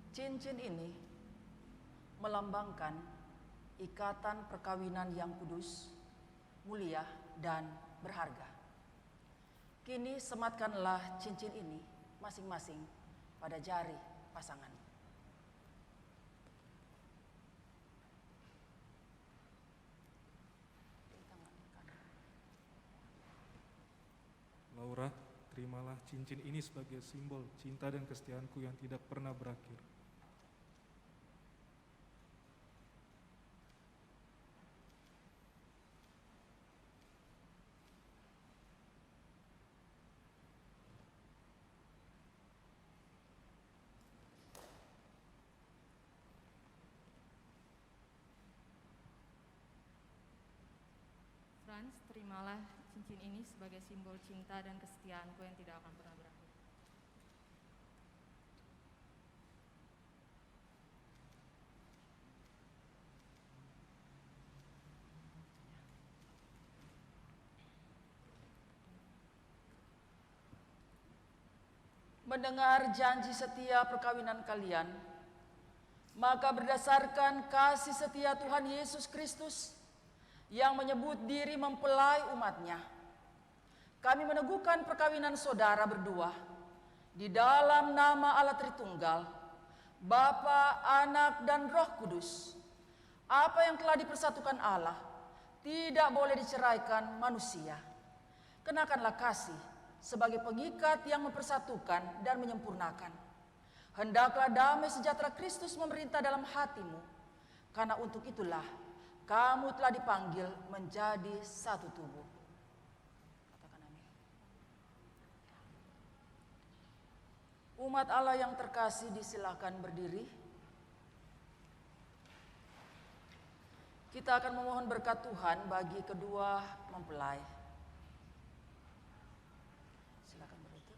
Cincin ini melambangkan ikatan perkawinan yang kudus, mulia, dan berharga. Kini sematkanlah cincin ini masing-masing pada jari pasangan. Laura, terimalah cincin ini sebagai simbol cinta dan kesetiaanku yang tidak pernah berakhir. Frans, terimalah cincin ini sebagai simbol cinta dan kesetiaanku yang tidak akan pernah berakhir. Mendengar janji setia perkawinan kalian, maka berdasarkan kasih setia Tuhan Yesus Kristus yang menyebut diri mempelai umat-Nya, kami meneguhkan perkawinan saudara berdua di dalam nama Allah Tritunggal, Bapa, Anak, dan Roh Kudus. Apa yang telah dipersatukan Allah tidak boleh diceraikan manusia. Kenakanlah kasih sebagai pengikat yang mempersatukan dan menyempurnakan. Hendaklah damai sejahtera Kristus memerintah dalam hatimu, karena untuk itulah kamu telah dipanggil menjadi satu tubuh. Katakan amin. Umat Allah yang terkasih, disilakan berdiri. Kita akan memohon berkat Tuhan bagi kedua mempelai. Silakan berdiri.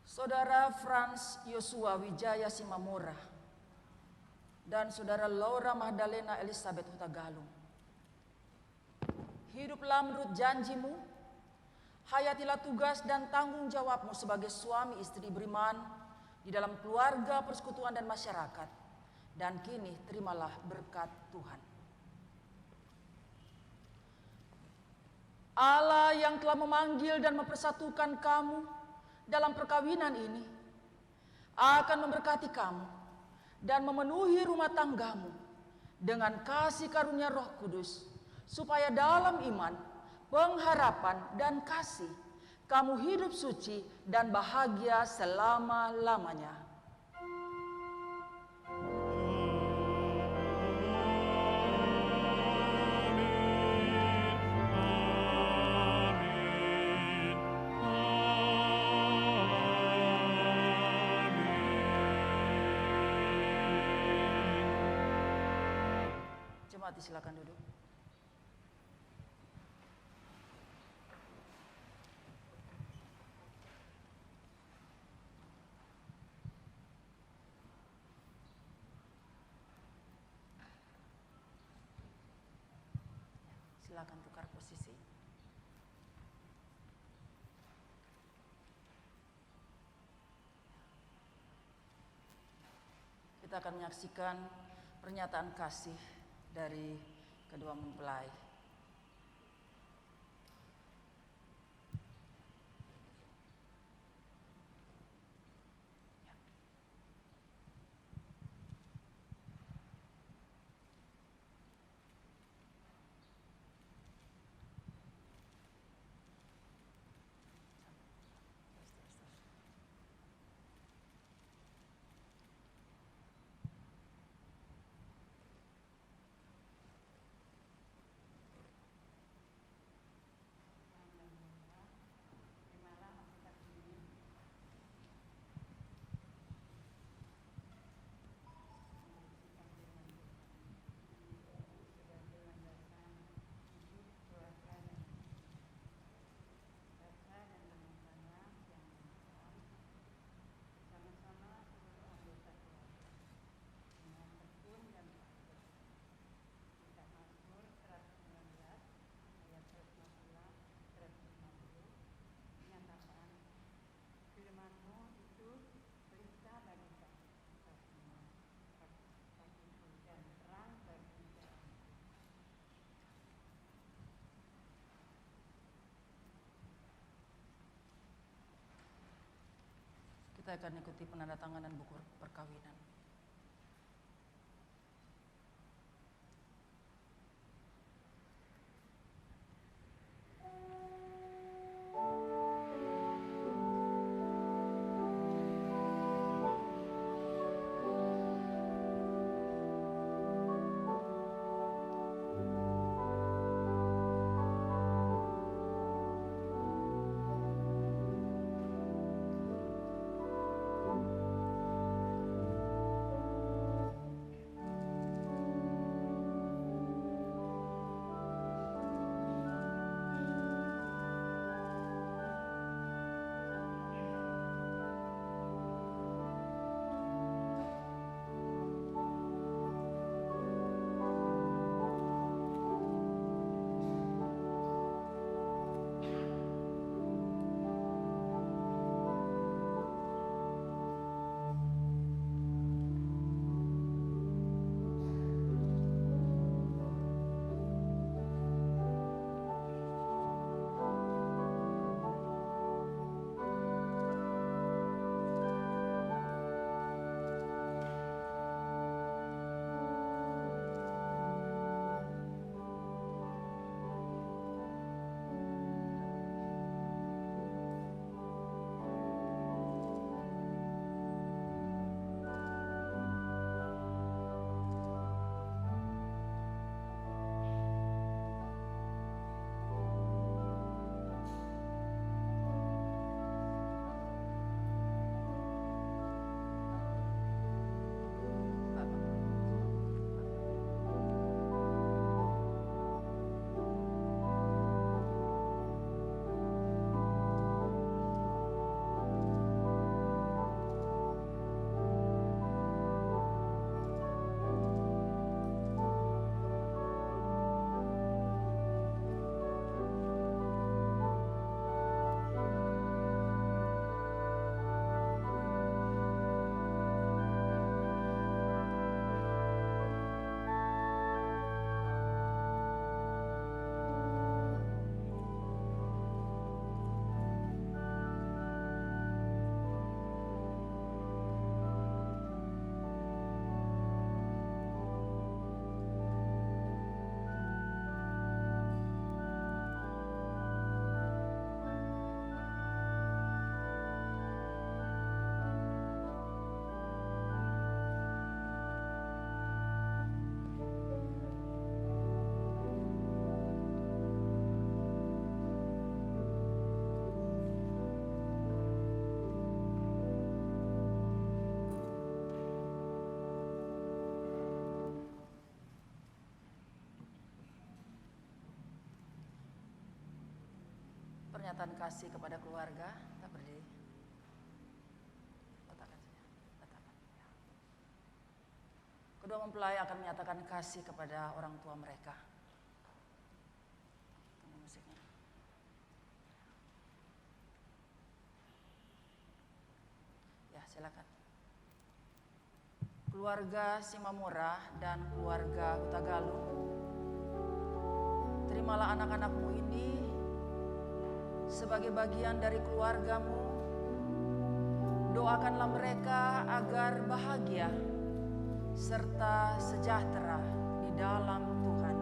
Saudara Frans Yosua Wijaya Simamora dan Saudara Laura Magdalena Elizabeth Huta Galung, hiduplah menurut janjimu, hayatilah tugas dan tanggung jawabmu sebagai suami istri beriman di dalam keluarga, persekutuan, dan masyarakat. Dan kini terimalah berkat Tuhan. Allah yang telah memanggil dan mempersatukan kamu dalam perkawinan ini akan memberkati kamu dan memenuhi rumah tanggamu dengan kasih karunia Roh Kudus, supaya dalam iman, pengharapan, dan kasih kamu hidup suci dan bahagia selama-lamanya. Jemaat silakan duduk. Silakan tukar posisi. Kita akan menyaksikan pernyataan kasih dari kedua mempelai. Kita akan ikuti penandatanganan buku perkawinan. pernyataan kasih kepada keluarga. Kita berdiri. Letakkan saja. Letakkan. Ya. Kedua mempelai akan menyatakan kasih kepada orang tua mereka. Tunggu musiknya. Ya, silakan. Keluarga Simamora dan keluarga Hutagalung, terimalah anak-anakmu ini sebagai bagian dari keluargamu. Doakanlah mereka agar bahagia serta sejahtera di dalam Tuhan.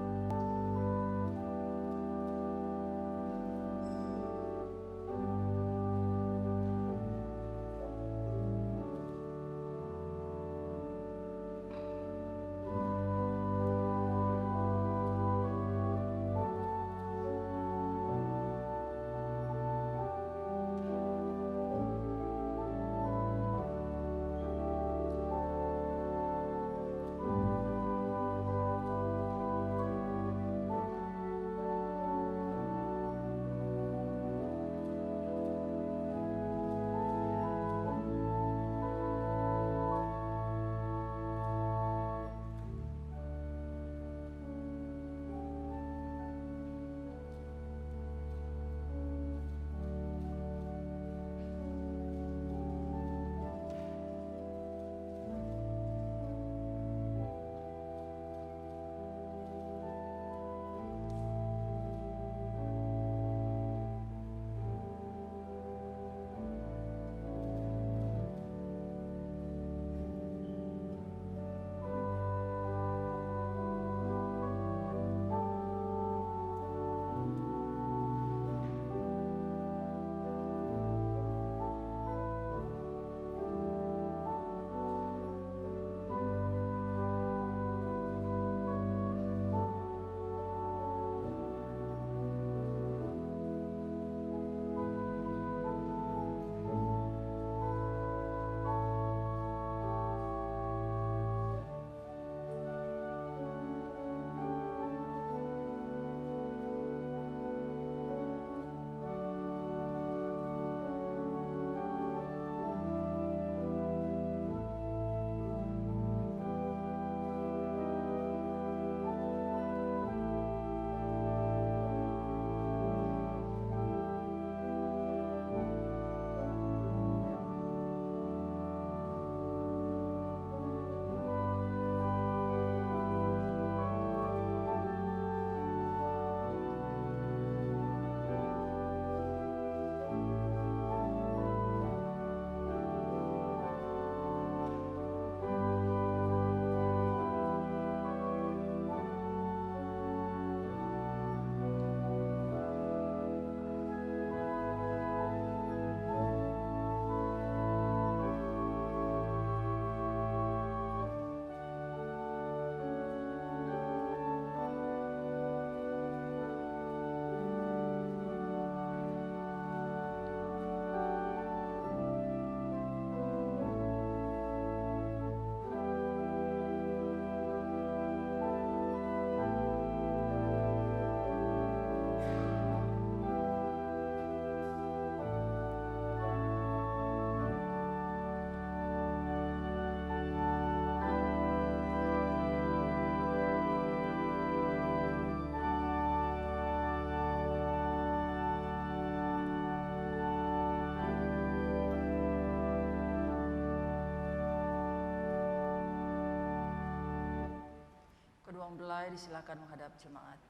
Kedua mempelai disilakan menghadap jemaat.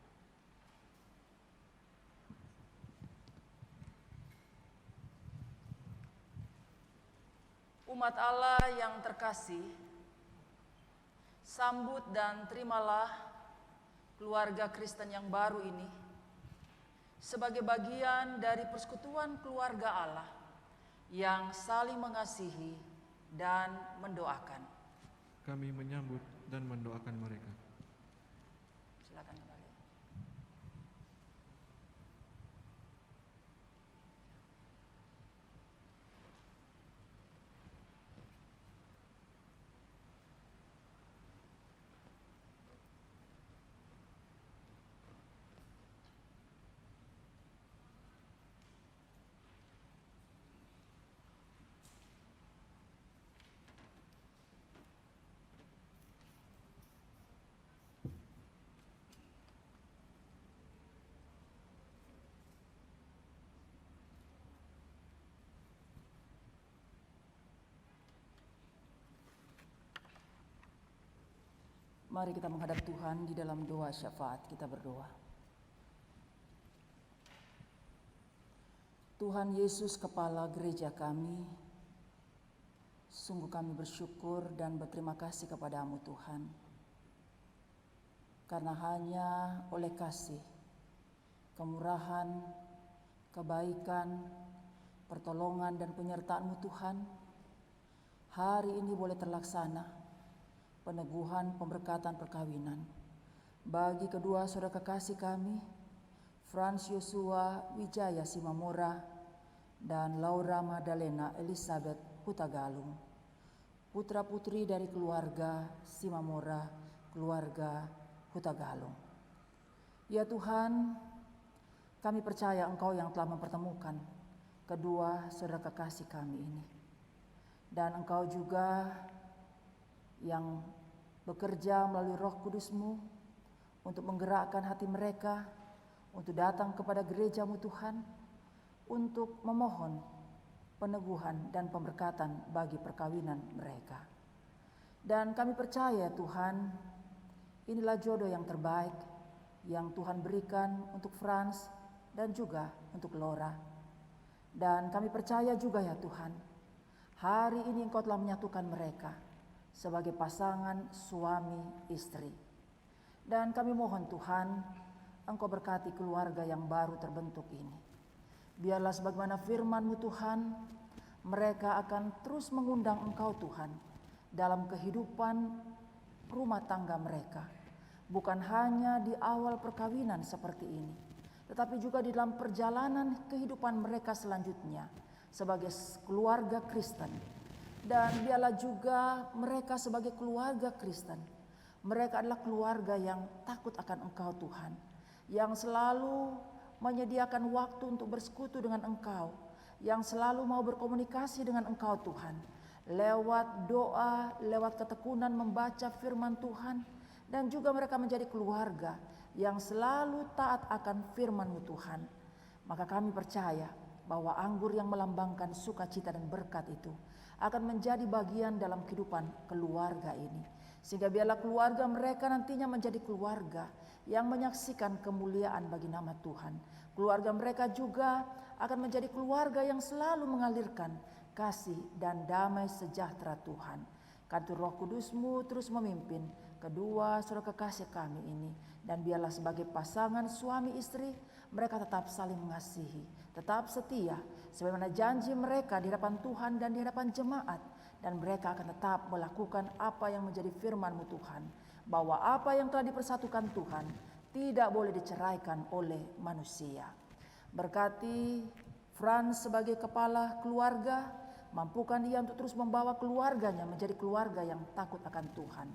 Umat Allah yang terkasih, sambut dan terimalah keluarga Kristen yang baru ini sebagai bagian dari persekutuan keluarga Allah yang saling mengasihi dan mendoakan. Kami menyambut dan mendoakan mereka. Silakan kembali. Mari kita menghadap Tuhan di dalam doa syafaat. Kita berdoa. Tuhan Yesus, Kepala Gereja kami, sungguh kami bersyukur dan berterima kasih kepadamu Tuhan. Karena hanya oleh kasih, kemurahan, kebaikan, pertolongan dan penyertaan-Mu Tuhan, hari ini boleh terlaksana peneguhan pemberkatan perkawinan bagi kedua saudara kekasih kami, Frans Yosua Wijaya Simamora dan Laura Magdalena Elizabeth Hutagalung, putra-putri dari keluarga Simamora, keluarga Hutagalung. Ya Tuhan, kami percaya Engkau yang telah mempertemukan kedua saudara kekasih kami ini. Dan Engkau juga yang bekerja melalui Roh Kudus-Mu untuk menggerakkan hati mereka untuk datang kepada gereja-Mu Tuhan, untuk memohon peneguhan dan pemberkatan bagi perkawinan mereka. Dan kami percaya Tuhan, inilah jodoh yang terbaik yang Tuhan berikan untuk Frans dan juga untuk Laura. Dan kami percaya juga ya Tuhan, hari ini Engkau telah menyatukan mereka sebagai pasangan suami istri. Dan kami mohon Tuhan, Engkau berkati keluarga yang baru terbentuk ini. Biarlah sebagaimana firman-Mu Tuhan, mereka akan terus mengundang Engkau Tuhan dalam kehidupan rumah tangga mereka. Bukan hanya di awal perkawinan seperti ini, tetapi juga di dalam perjalanan kehidupan mereka selanjutnya sebagai keluarga Kristen. Dan biarlah juga mereka sebagai keluarga Kristen, mereka adalah keluarga yang takut akan Engkau Tuhan, yang selalu menyediakan waktu untuk bersekutu dengan Engkau, yang selalu mau berkomunikasi dengan Engkau Tuhan, lewat doa, lewat ketekunan membaca firman Tuhan, dan juga mereka menjadi keluarga yang selalu taat akan firman-Mu Tuhan. Maka kami percaya bahwa anggur yang melambangkan sukacita dan berkat itu akan menjadi bagian dalam kehidupan keluarga ini. Sehingga biarlah keluarga mereka nantinya menjadi keluarga yang menyaksikan kemuliaan bagi nama Tuhan. Keluarga mereka juga akan menjadi keluarga yang selalu mengalirkan kasih dan damai sejahtera Tuhan. Karena Roh Kudus-Mu terus memimpin kedua saudara kekasih kami ini. Dan biarlah sebagai pasangan suami istri, mereka tetap saling mengasihi, tetap setia, sebagaimana janji mereka di hadapan Tuhan dan di hadapan jemaat. Dan mereka akan tetap melakukan apa yang menjadi firman-Mu Tuhan, bahwa apa yang telah dipersatukan Tuhan tidak boleh diceraikan oleh manusia. Berkati Frans sebagai kepala keluarga, mampukan dia untuk terus membawa keluarganya menjadi keluarga yang takut akan Tuhan.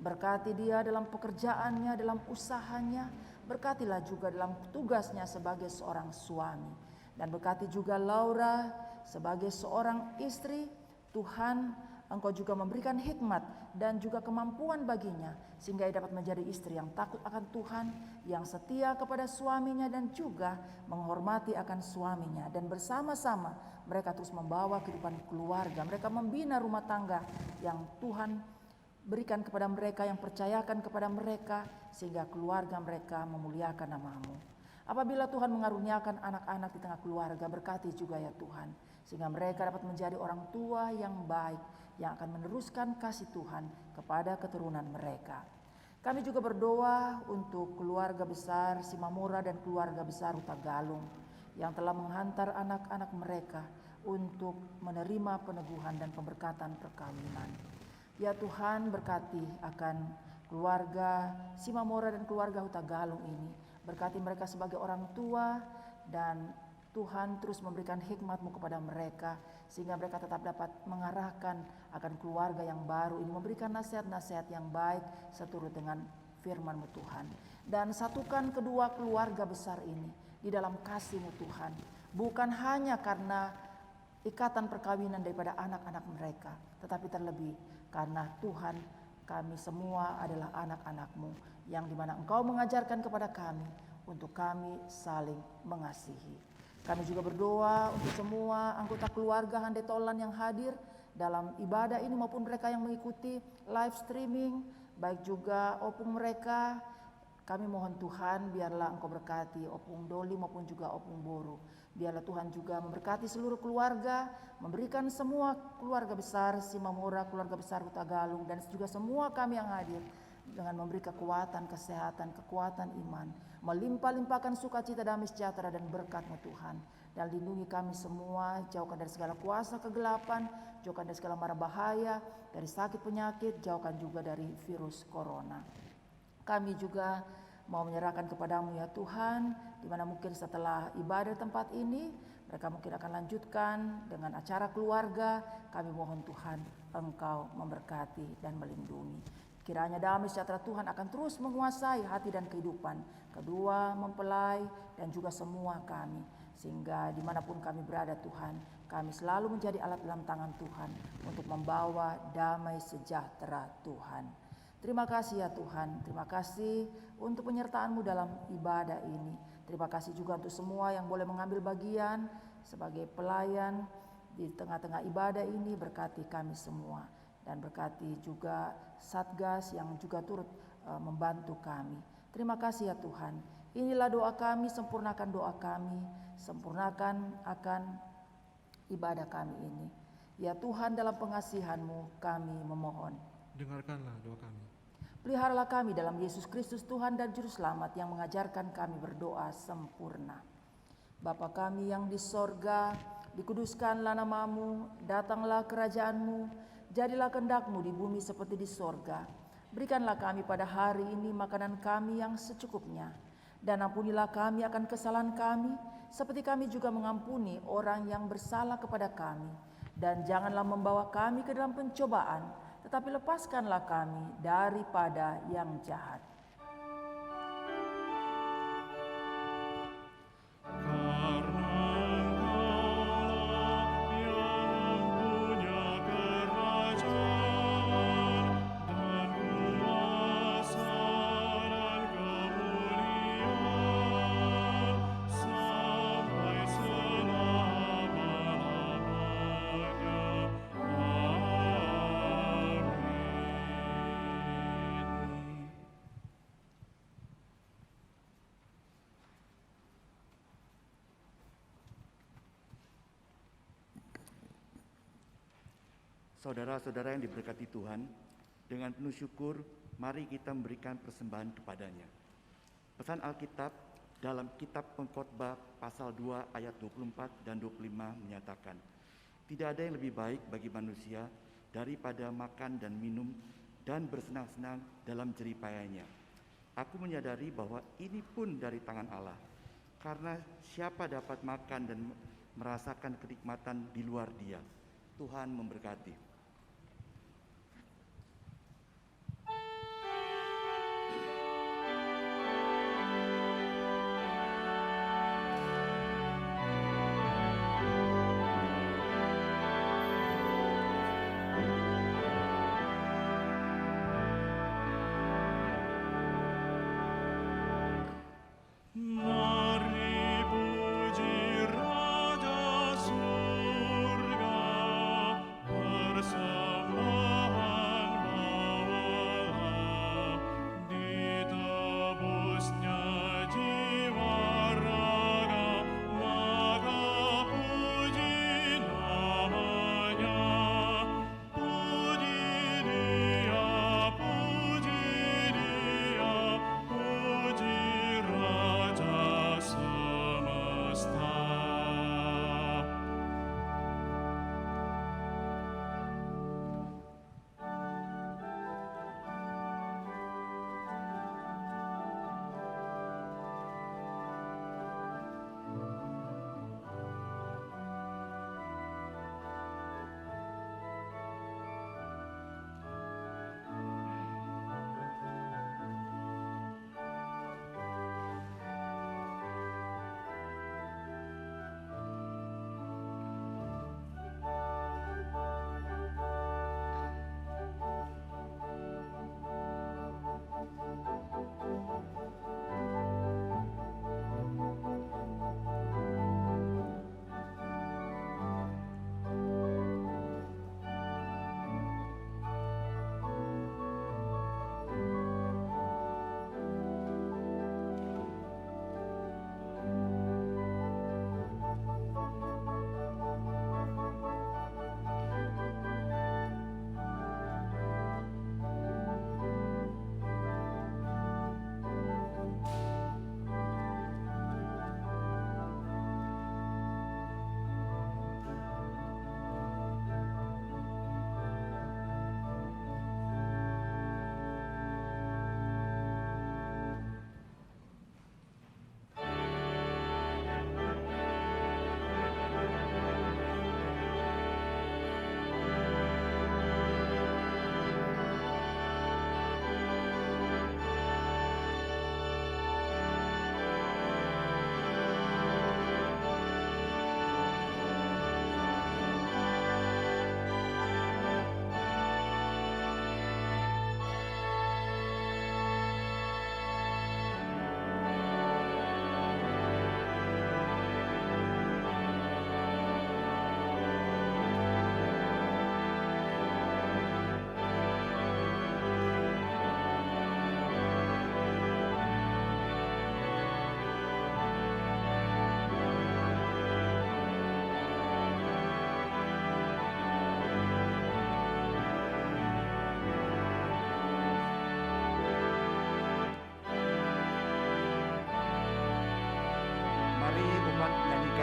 Berkati dia dalam pekerjaannya, dalam usahanya. Berkatilah juga dalam tugasnya sebagai seorang suami. Dan berkati juga Laura sebagai seorang istri. Tuhan, Engkau juga memberikan hikmat dan juga kemampuan baginya, sehingga ia dapat menjadi istri yang takut akan Tuhan, yang setia kepada suaminya dan juga menghormati akan suaminya. Dan bersama-sama mereka terus membawa kehidupan keluarga. Mereka membina rumah tangga yang Tuhan berikan kepada mereka, yang percayakan kepada mereka, sehingga keluarga mereka memuliakan nama-Mu. Apabila Tuhan mengaruniakan anak-anak di tengah keluarga, berkati juga ya Tuhan, sehingga mereka dapat menjadi orang tua yang baik, yang akan meneruskan kasih Tuhan kepada keturunan mereka. Kami juga berdoa untuk keluarga besar Simamora dan keluarga besar Hutagalung yang telah menghantar anak-anak mereka untuk menerima peneguhan dan pemberkatan perkawinan. Ya Tuhan, berkati akan keluarga Simamora dan keluarga Hutagalung ini. Berkati mereka sebagai orang tua, dan Tuhan terus memberikan hikmat-Mu kepada mereka, sehingga mereka tetap dapat mengarahkan akan keluarga yang baru ini, memberikan nasihat-nasihat yang baik seturut dengan firman-Mu Tuhan. Dan satukan kedua keluarga besar ini di dalam kasih-Mu Tuhan, bukan hanya karena ikatan perkawinan daripada anak-anak mereka, tetapi terlebih karena Tuhan, kami semua adalah anak-anak-Mu, yang dimana Engkau mengajarkan kepada kami untuk kami saling mengasihi. Kami juga berdoa untuk semua anggota keluarga Handetolan yang hadir dalam ibadah ini, maupun mereka yang mengikuti live streaming baik juga opung mereka. Kami mohon Tuhan, biarlah Engkau berkati opung Doli maupun juga opung Boru. Biarlah Tuhan juga memberkati seluruh keluarga, memberikan semua keluarga besar Simamora, keluarga besar Huta Galung, dan juga semua kami yang hadir dengan memberi kekuatan, kesehatan, kekuatan iman, melimpah-limpahkan sukacita, damai sejahtera dan berkat-Mu Tuhan. Dan lindungi kami semua, jauhkan dari segala kuasa kegelapan, jauhkan dari segala mara bahaya, dari sakit penyakit, jauhkan juga dari virus corona. Kami juga mau menyerahkan kepadamu ya Tuhan, di mana mungkin setelah ibadah tempat ini, mereka mungkin akan lanjutkan dengan acara keluarga. Kami mohon Tuhan, Engkau memberkati dan melindungi. Kiranya damai sejahtera Tuhan akan terus menguasai hati dan kehidupan kedua mempelai dan juga semua kami. Sehingga dimanapun kami berada Tuhan, kami selalu menjadi alat dalam tangan Tuhan untuk membawa damai sejahtera Tuhan. Terima kasih ya Tuhan, terima kasih untuk penyertaan-Mu dalam ibadah ini. Terima kasih juga untuk semua yang boleh mengambil bagian sebagai pelayan di tengah-tengah ibadah ini. Berkati kami semua dan berkati juga Satgas yang juga turut membantu kami. Terima kasih ya Tuhan. Inilah doa kami, sempurnakan doa kami, sempurnakan akan ibadah kami ini. Ya Tuhan, dalam pengasihan-Mu kami memohon. Dengarkanlah doa kami. Peliharalah kami dalam Yesus Kristus Tuhan dan Juru Selamat yang mengajarkan kami berdoa sempurna. Bapa kami yang di sorga, dikuduskanlah nama-Mu, datanglah kerajaan-Mu, jadilah kehendak-Mu di bumi seperti di sorga. Berikanlah kami pada hari ini makanan kami yang secukupnya, dan ampunilah kami akan kesalahan kami, seperti kami juga mengampuni orang yang bersalah kepada kami. Dan janganlah membawa kami ke dalam pencobaan, tetapi lepaskanlah kami daripada yang jahat. Saudara-saudara yang diberkati Tuhan, dengan penuh syukur, mari kita memberikan persembahan kepadanya. Pesan Alkitab dalam kitab Pengkhotbah pasal 2 ayat 24 dan 25 menyatakan, tidak ada yang lebih baik bagi manusia daripada makan dan minum dan bersenang-senang dalam jerih payahnya. Aku menyadari bahwa ini pun dari tangan Allah, karena siapa dapat makan dan merasakan kenikmatan di luar Dia. Tuhan memberkati. Mari puji Raja Surga,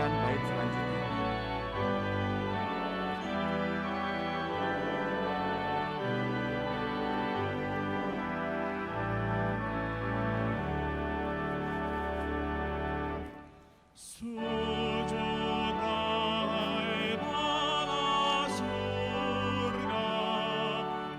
menyanyikan bait selanjutnya. Sujudlah bala surga,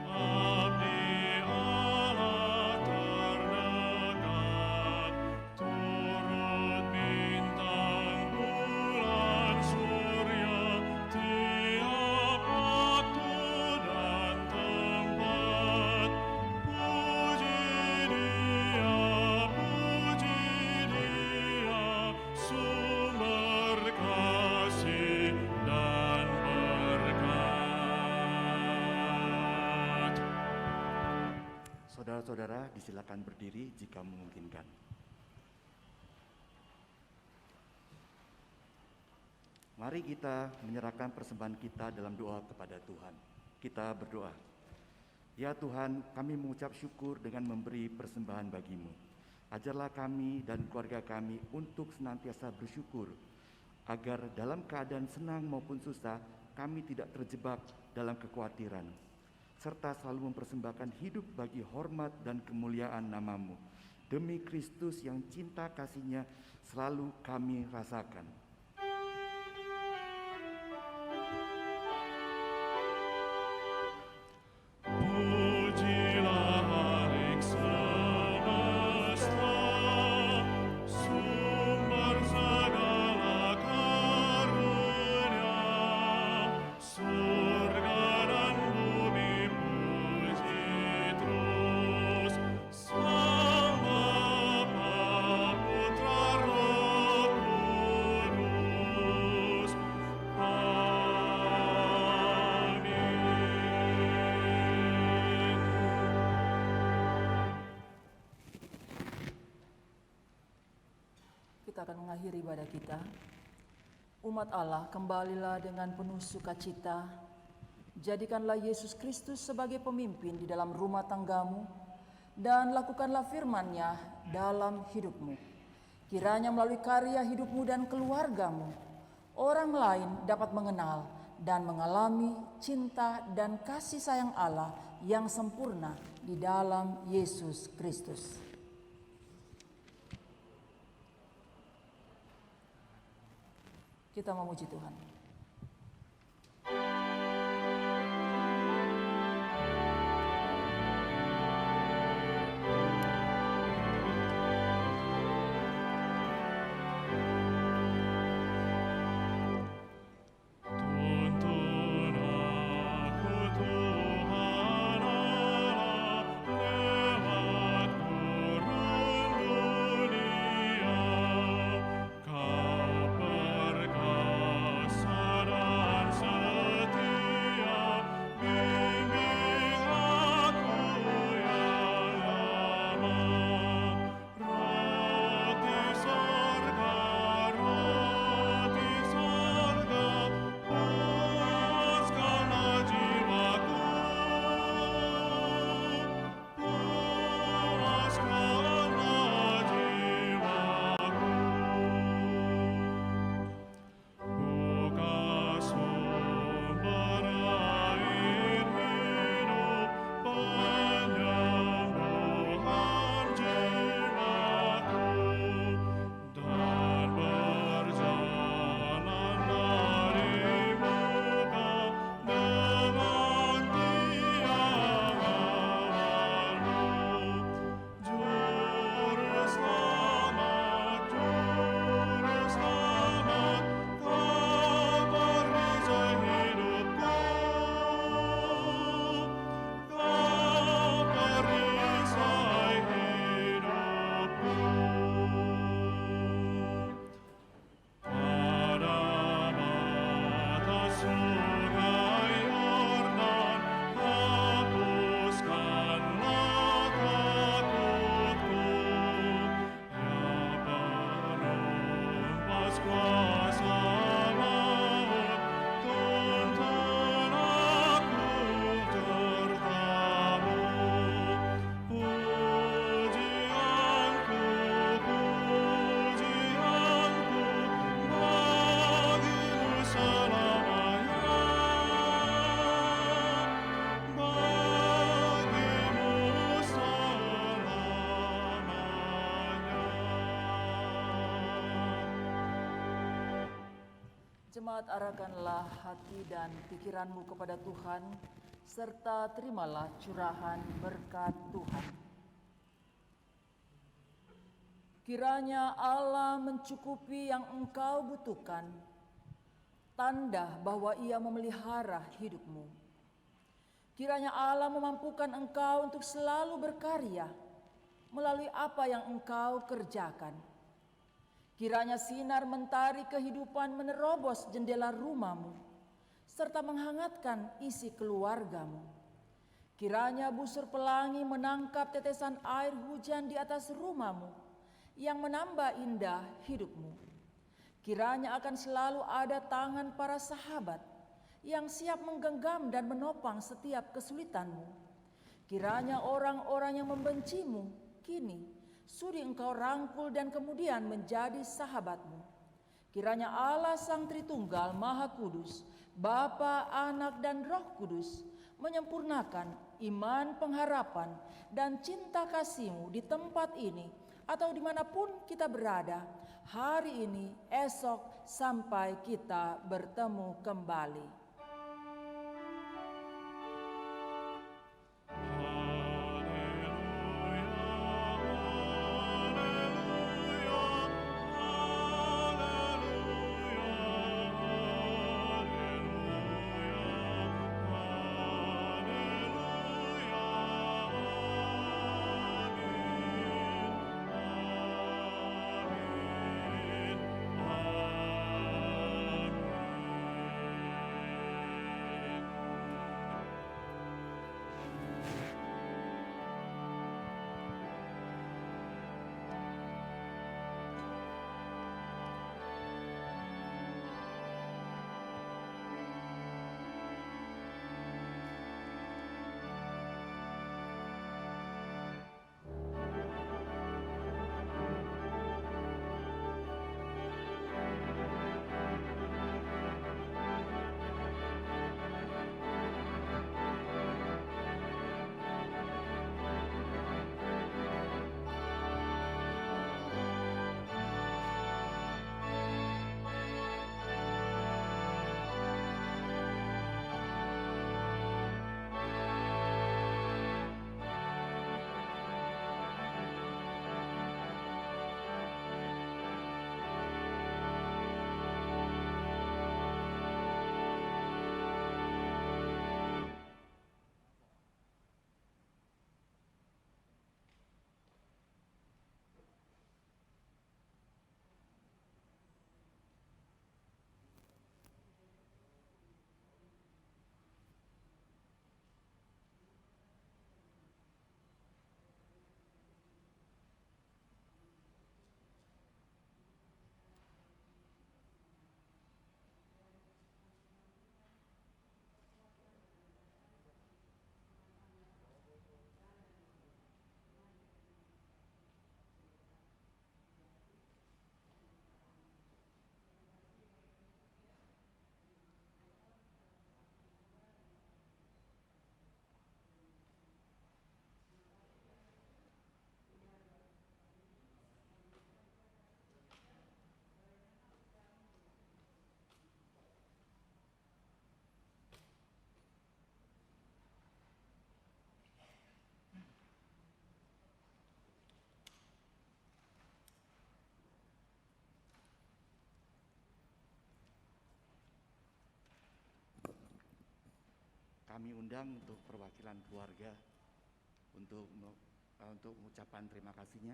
abdi Allah terdekat. Turut bintang bulan surya, tiap waktu dan tempat. Puji Dia, sumber kasih dan berkat. Saudara-saudara, disilakan berdiri jika memungkinkan. Mari kita menyerahkan persembahan kita dalam doa kepada Tuhan. Kita berdoa. Ya Tuhan, kami mengucap syukur dengan memberi persembahan bagimu. Ajarlah kami dan keluarga kami untuk senantiasa bersyukur, agar dalam keadaan senang maupun susah, kami tidak terjebak dalam kekhawatiran, serta selalu mempersembahkan hidup bagi hormat dan kemuliaan namamu. Demi Kristus yang cinta kasih-Nya selalu kami rasakan. Pujilah Hari semesta, sumber segala karunia. Surga dan bumi puji terus, Sang Bapa, Putra, Roh Kudus. Kita akan mengakhiri ibadah kita. Umat Allah, kembalilah dengan penuh sukacita. Jadikanlah Yesus Kristus sebagai pemimpin di dalam rumah tanggamu, dan lakukanlah firman-Nya dalam hidupmu. Kiranya melalui karya hidupmu dan keluargamu, orang lain dapat mengenal dan mengalami cinta dan kasih sayang Allah yang sempurna di dalam Yesus Kristus. Kita memuji Tuhan. Tuntun aku Tuhan Allah, lewat gurun dunia. Kau perkasa dan setia, bimbing aku yang lama. Roti sorga, puaskanlah jiwaku, puaskanlah jiwaku. Buka sumber air hidup, penyembuhan Jemaat, arahkanlah hati dan pikiranmu kepada Tuhan, serta terimalah curahan berkat Tuhan. Kiranya Allah mencukupi yang engkau butuhkan, tanda bahwa Ia memelihara hidupmu. Kiranya Allah memampukan engkau untuk selalu berkarya melalui apa yang engkau kerjakan. Kiranya sinar mentari kehidupan menerobos jendela rumahmu, serta menghangatkan isi keluargamu. Kiranya busur pelangi menangkap tetesan air hujan di atas rumahmu, yang menambah indah hidupmu. Kiranya akan selalu ada tangan para sahabat, yang siap menggenggam dan menopang setiap kesulitanmu. Kiranya orang-orang yang membencimu, kini sudi engkau rangkul dan kemudian menjadi sahabatmu. Kiranya Allah Sang Tritunggal Maha Kudus, Bapa, Anak, dan Roh Kudus menyempurnakan iman, pengharapan, dan cinta kasih-Mu di tempat ini atau dimanapun kita berada, hari ini, esok, sampai kita bertemu kembali. Kami undang untuk perwakilan keluarga untuk ucapan terima kasihnya.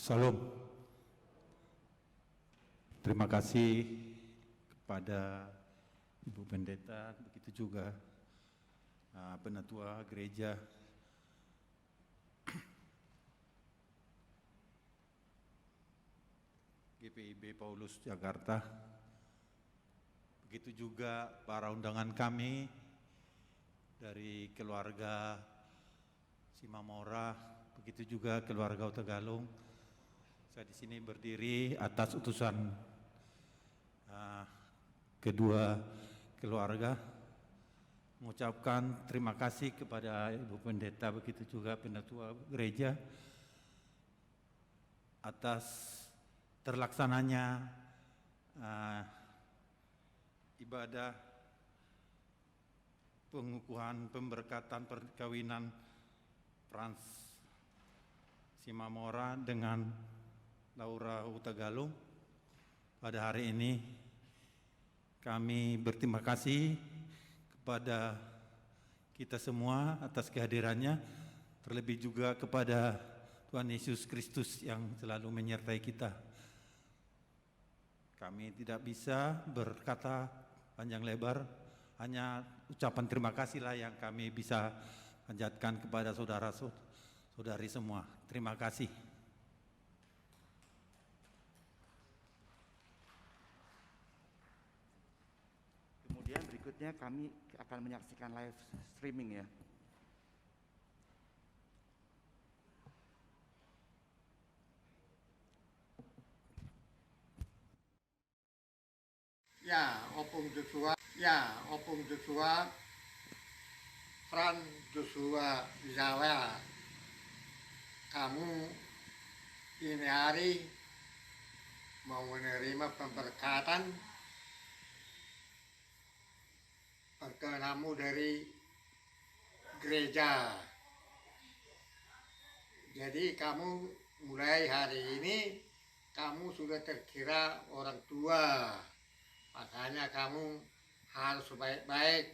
Salam. Terima kasih kepada Ibu Pendeta, begitu juga Penatua Gereja GPIB Paulus Jakarta, begitu juga para undangan kami dari keluarga Simamora, begitu juga keluarga Utagalung. Saya di sini berdiri atas utusan kedua keluarga, mengucapkan terima kasih kepada Ibu Pendeta, begitu juga Pendatua Gereja atas terlaksananya ibadah pengukuhan pemberkatan perkawinan Frans Simamora dengan Laura Utagalung pada hari ini. Kami berterima kasih kepada kita semua atas kehadirannya, terlebih juga kepada Tuhan Yesus Kristus yang selalu menyertai kita. Kami tidak bisa berkata panjang lebar, hanya ucapan terima kasihlah yang kami bisa panjatkan kepada saudara-saudari semua. Terima kasih. Kemudian berikutnya kami akan menyaksikan live streaming ya. Opung Joshua, Fran Joshua Zawa, kamu ini hari mau menerima pemberkatan perkenamu dari gereja. Jadi kamu mulai hari ini kamu sudah terkira orang tua. Makanya kamu harus baik-baik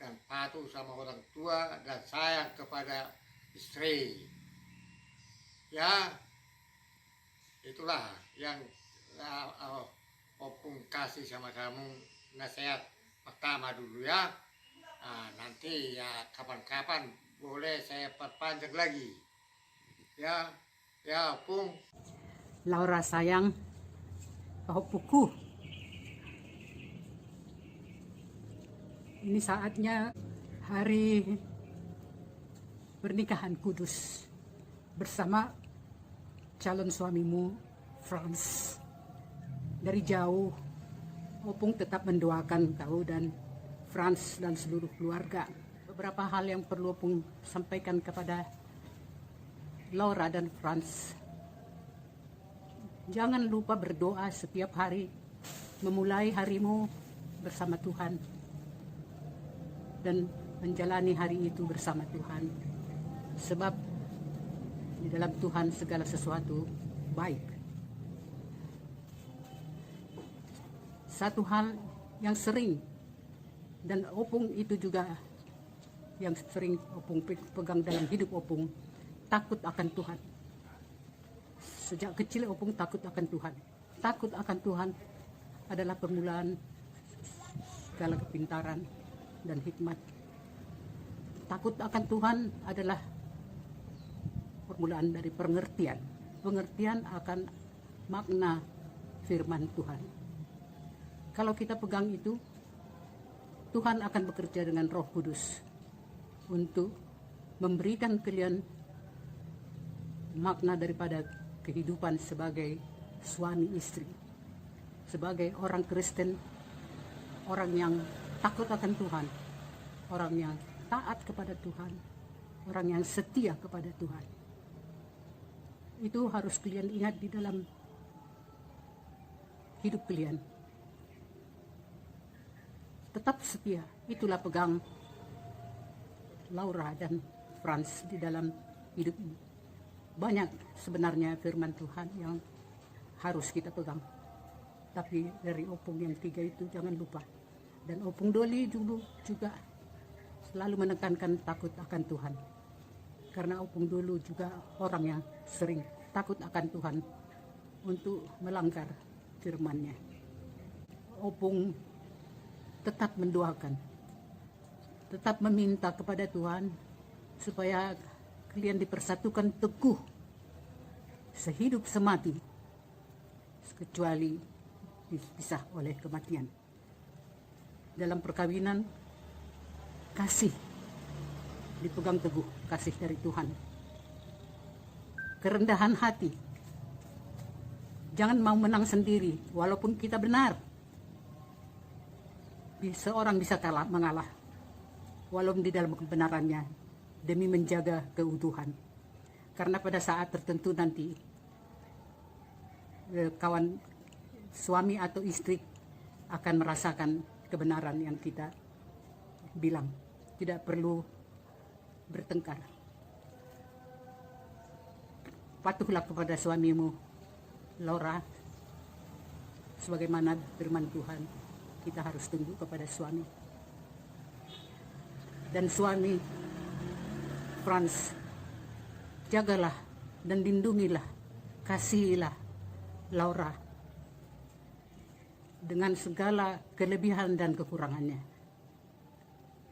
dan patuh sama orang tua dan sayang kepada istri. Ya, itulah yang Opung kasih sama kamu, nasihat pertama dulu ya. Nah, nanti ya kapan-kapan boleh saya perpanjang lagi. Ya, Opung. Laura sayang, Opungku. Ini saatnya hari pernikahan kudus bersama calon suamimu, Frans. Dari jauh, Opung tetap mendoakan kau dan Frans dan seluruh keluarga. Beberapa hal yang perlu Opung sampaikan kepada Laura dan Frans. Jangan lupa berdoa setiap hari, memulai harimu bersama Tuhan dan menjalani hari itu bersama Tuhan. Sebab di dalam Tuhan segala sesuatu baik. Satu hal yang sering dan Opung itu juga yang sering Opung pegang dalam hidup Opung, takut akan Tuhan. Sejak kecil Opung takut akan Tuhan. Takut akan Tuhan adalah permulaan segala kepintaran dan hikmat. Takut akan Tuhan adalah permulaan dari pengertian. Pengertian akan makna firman Tuhan. Kalau kita pegang itu, Tuhan akan bekerja dengan Roh Kudus untuk memberikan kalian makna daripada kehidupan sebagai suami istri, sebagai orang Kristen, orang yang takut akan Tuhan, orang yang taat kepada Tuhan, orang yang setia kepada Tuhan. Itu harus kalian ingat di dalam hidup kalian. Tetap setia, itulah pegang Laura dan Frans di dalam hidup ini. Banyak sebenarnya firman Tuhan yang harus kita pegang. Tapi dari Opung yang 3 itu jangan lupa. Dan Opung Doli dulu juga selalu menekankan takut akan Tuhan. Karena Opung dulu juga orang yang sering takut akan Tuhan untuk melanggar firman-Nya. Opung tetap mendoakan, tetap meminta kepada Tuhan supaya kalian dipersatukan teguh sehidup semati, kecuali dipisah oleh kematian. Dalam perkawinan, kasih dipegang teguh kasih dari Tuhan. Kerendahan hati. Jangan mau menang sendiri, walaupun kita benar. Seorang bisa mengalah, walaupun di dalam kebenarannya, demi menjaga keutuhan. Karena pada saat tertentu nanti, kawan suami atau istri akan merasakan kebenaran yang kita bilang. Tidak perlu bertengkar. Patuhlah kepada suamimu, Laura, sebagaimana firman Tuhan, kita harus tunduk kepada suami. Dan suami, Franz, jagalah dan lindungilah, kasihilah Laura dengan segala kelebihan dan kekurangannya.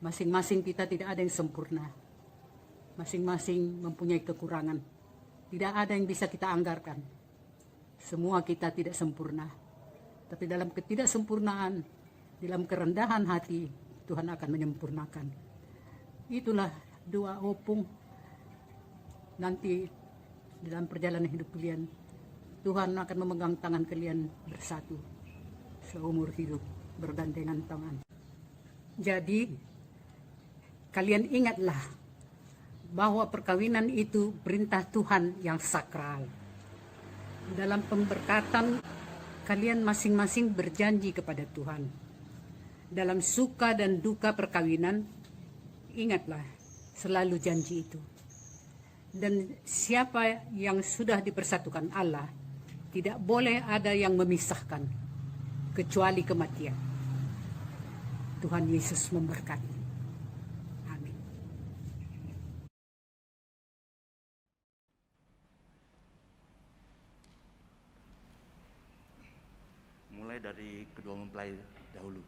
Masing-masing kita tidak ada yang sempurna. Masing-masing mempunyai kekurangan. Tidak ada yang bisa kita anggarkan. Semua kita tidak sempurna. Tapi dalam ketidaksempurnaan, dalam kerendahan hati, Tuhan akan menyempurnakan. Itulah doa opung nanti dalam perjalanan hidup kalian. Tuhan akan memegang tangan kalian bersatu seumur hidup, bergandengan tangan. Jadi kalian ingatlah bahwa perkawinan itu perintah Tuhan yang sakral. Dalam pemberkatan, kalian masing-masing berjanji kepada Tuhan. Dalam suka dan duka perkawinan, ingatlah selalu janji itu. Dan siapa yang sudah dipersatukan Allah, tidak boleh ada yang memisahkan, kecuali kematian. Tuhan Yesus memberkati. Amin. Mulai dari kedua mempelai dahulu.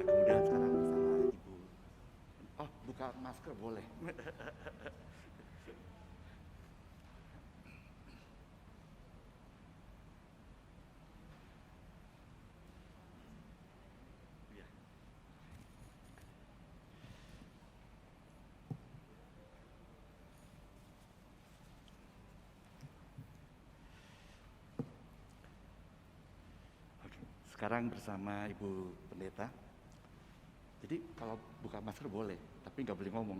Kemudian sekarang bersama Ibu. Oh, buka masker boleh. Iya. Oke, sekarang bersama Ibu Pendeta. Jadi kalau buka masker boleh, tapi nggak boleh ngomong.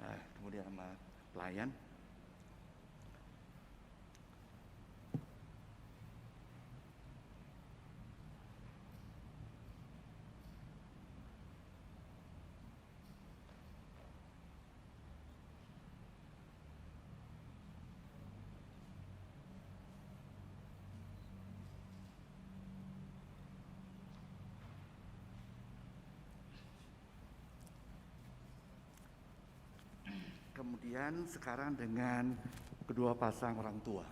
Nah, kemudian sama pelayan. Kemudian sekarang dengan kedua pasang orang tua.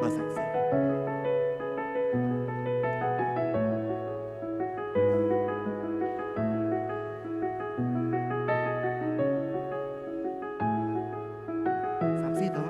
Coba saksi. Saksi toh.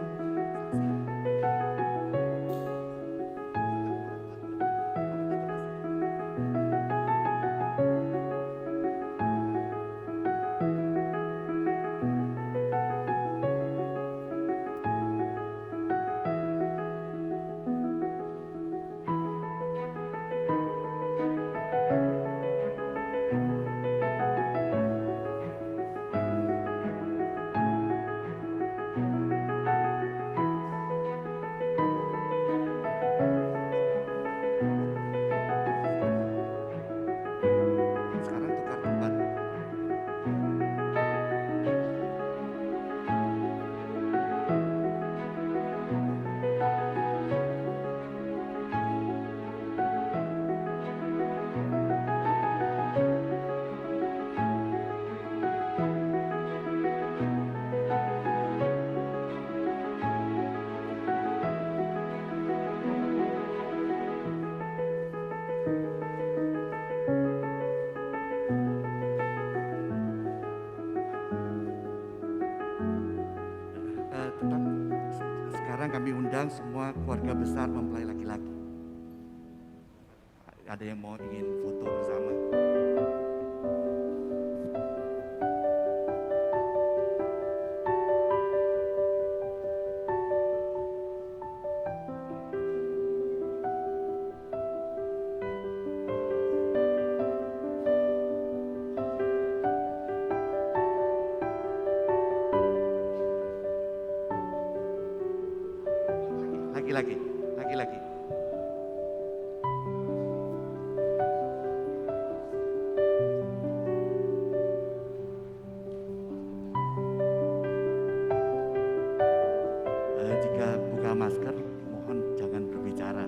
Sekarang tukar tempat. Tetap sekarang kami undang semua keluarga besar mempelai laki-laki. Ada yang mau ingin foto bersama? Laki-laki, laki-laki. Jika buka masker, mohon jangan berbicara.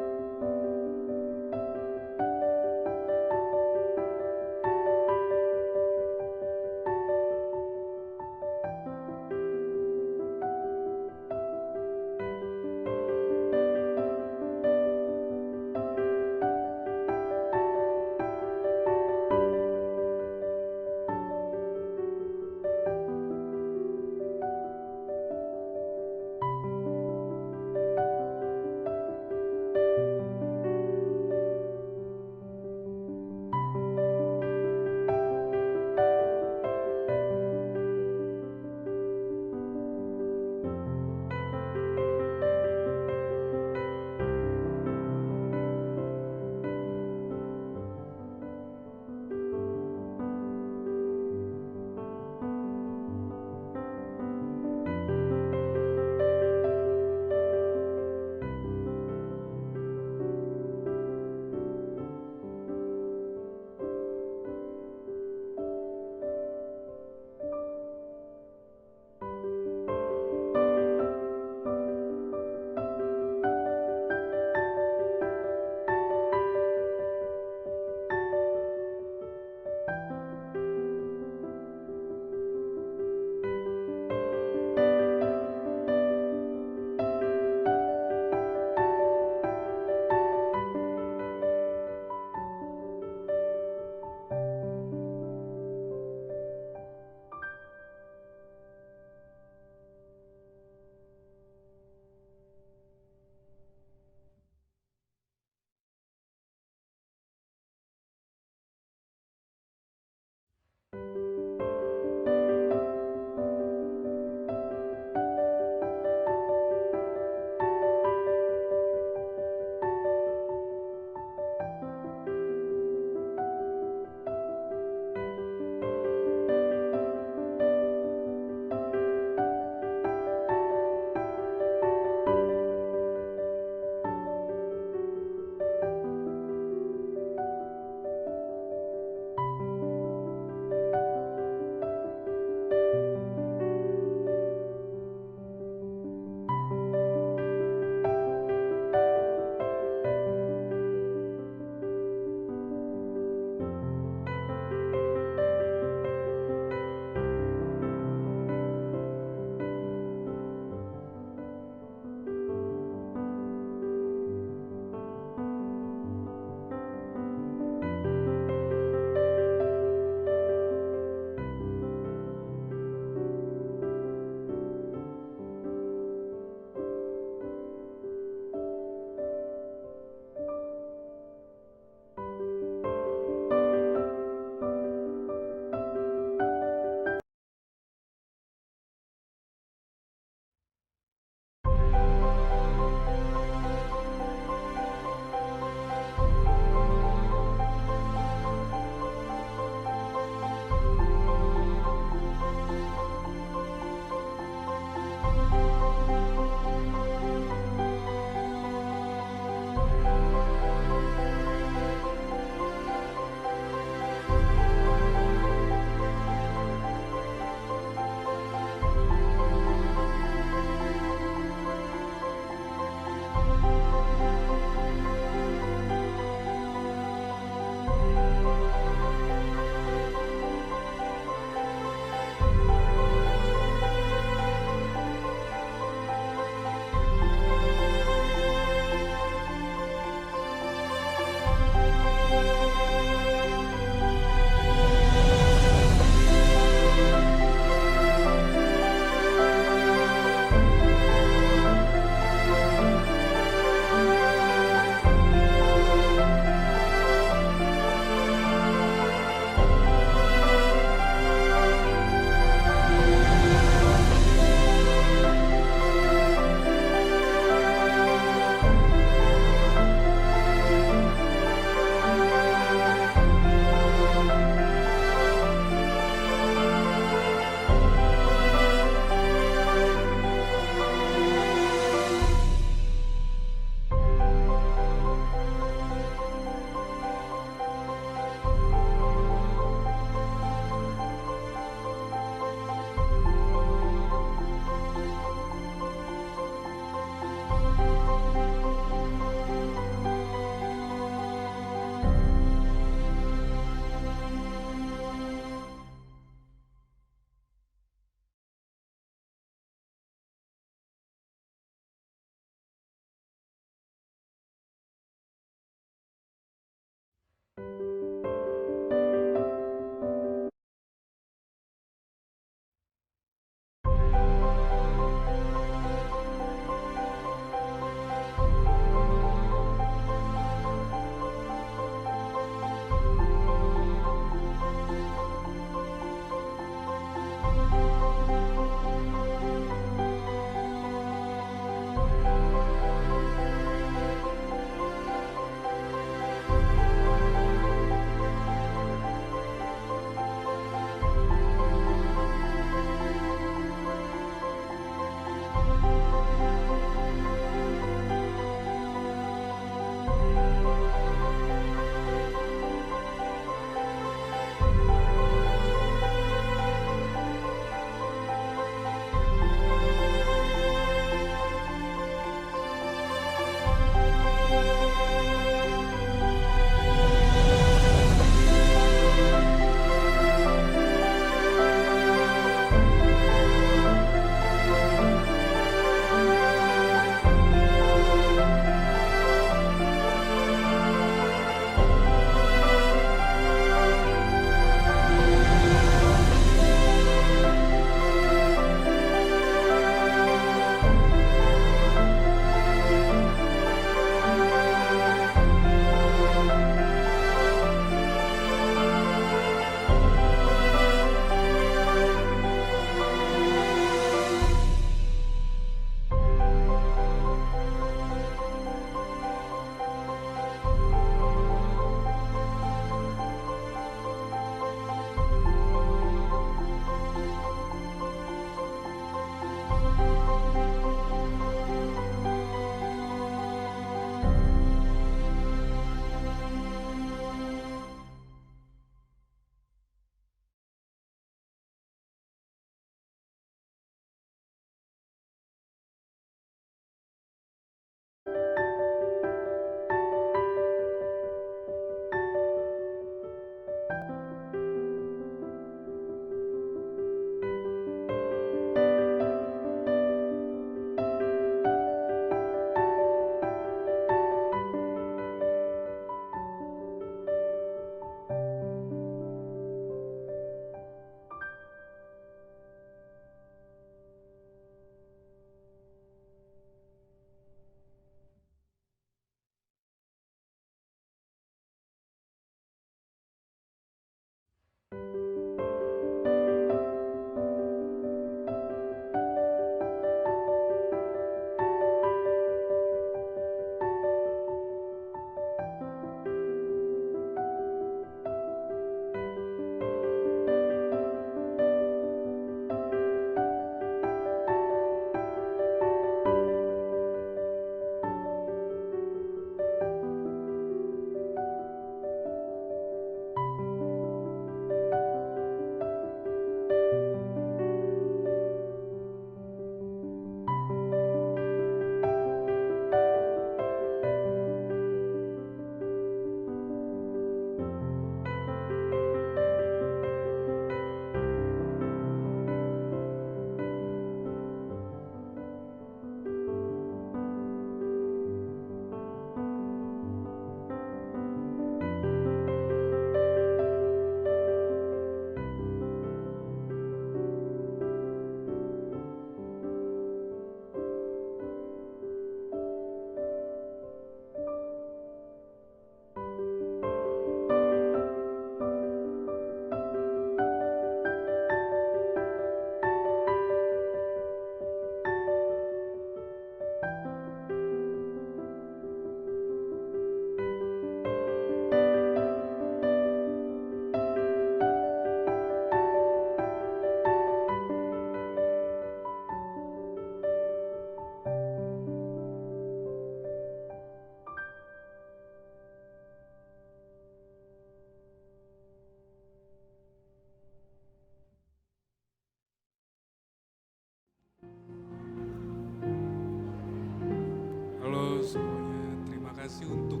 kasih untuk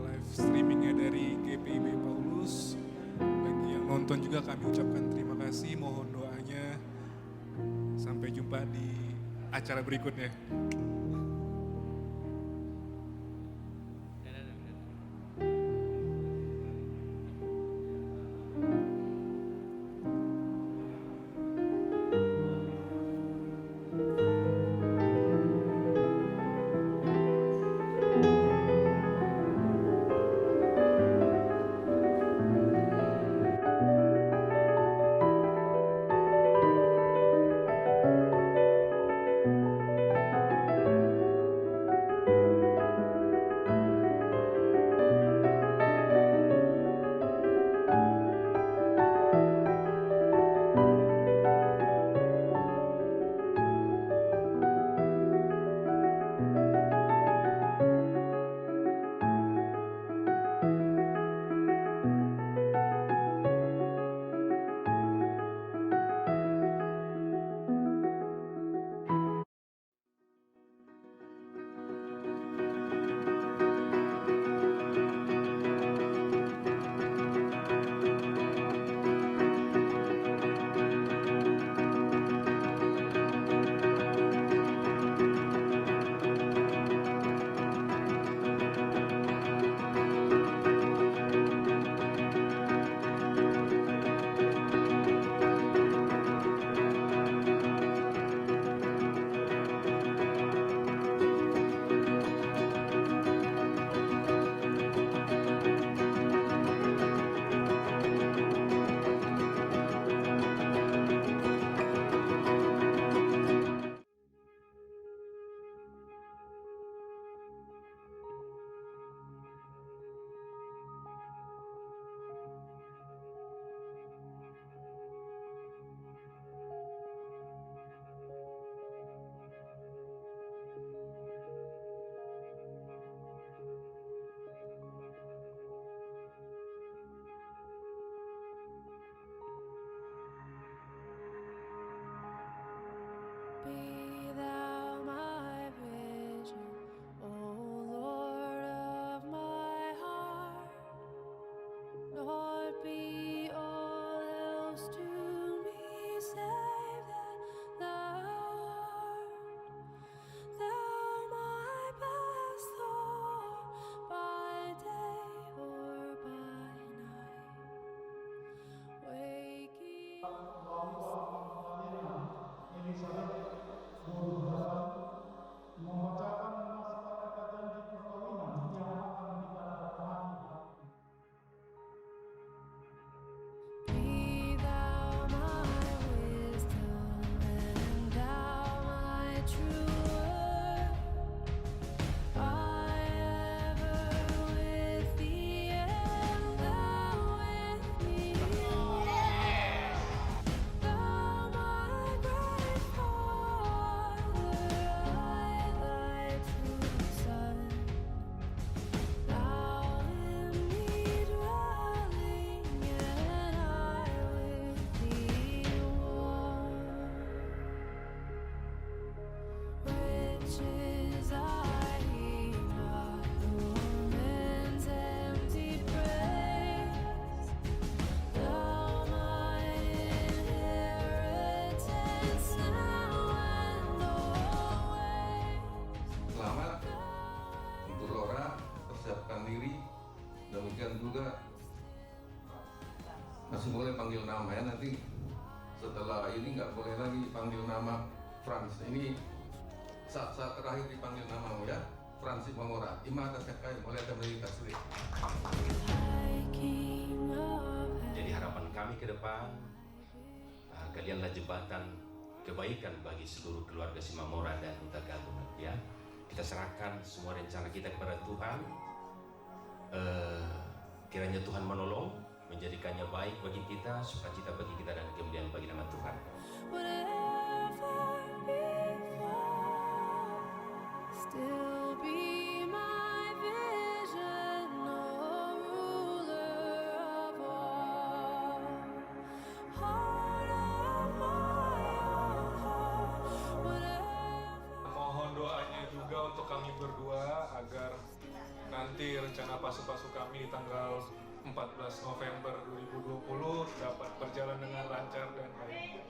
live streamingnya dari GPIB Paulus. Bagi yang nonton juga kami ucapkan terima kasih, mohon doanya. Sampai jumpa di acara berikutnya. mengucapkan diri. Demikian juga masih boleh panggil nama ya, nanti setelah ini nggak boleh lagi panggil nama Frans. Ini saat terakhir dipanggil namamu ya, Francis Mamora. Ima atas kakai mulai ada meditasi. Jadi harapan kami ke depan, kalianlah jembatan kebaikan bagi seluruh keluarga Simamora dan Huta Galung ya. Kita serahkan semua rencana kita kepada Tuhan. Kiranya Tuhan menolong, menjadikannya baik bagi kita, sukacita bagi kita, dan kemudian bagi nama Tuhan. Still be my vision, oh ruler of all. Heart of my own heart, whatever. Mohon doanya juga untuk kami berdua agar nanti rencana pasu-pasu kami di tanggal 14 November 2020 dapat berjalan dengan lancar dan baik.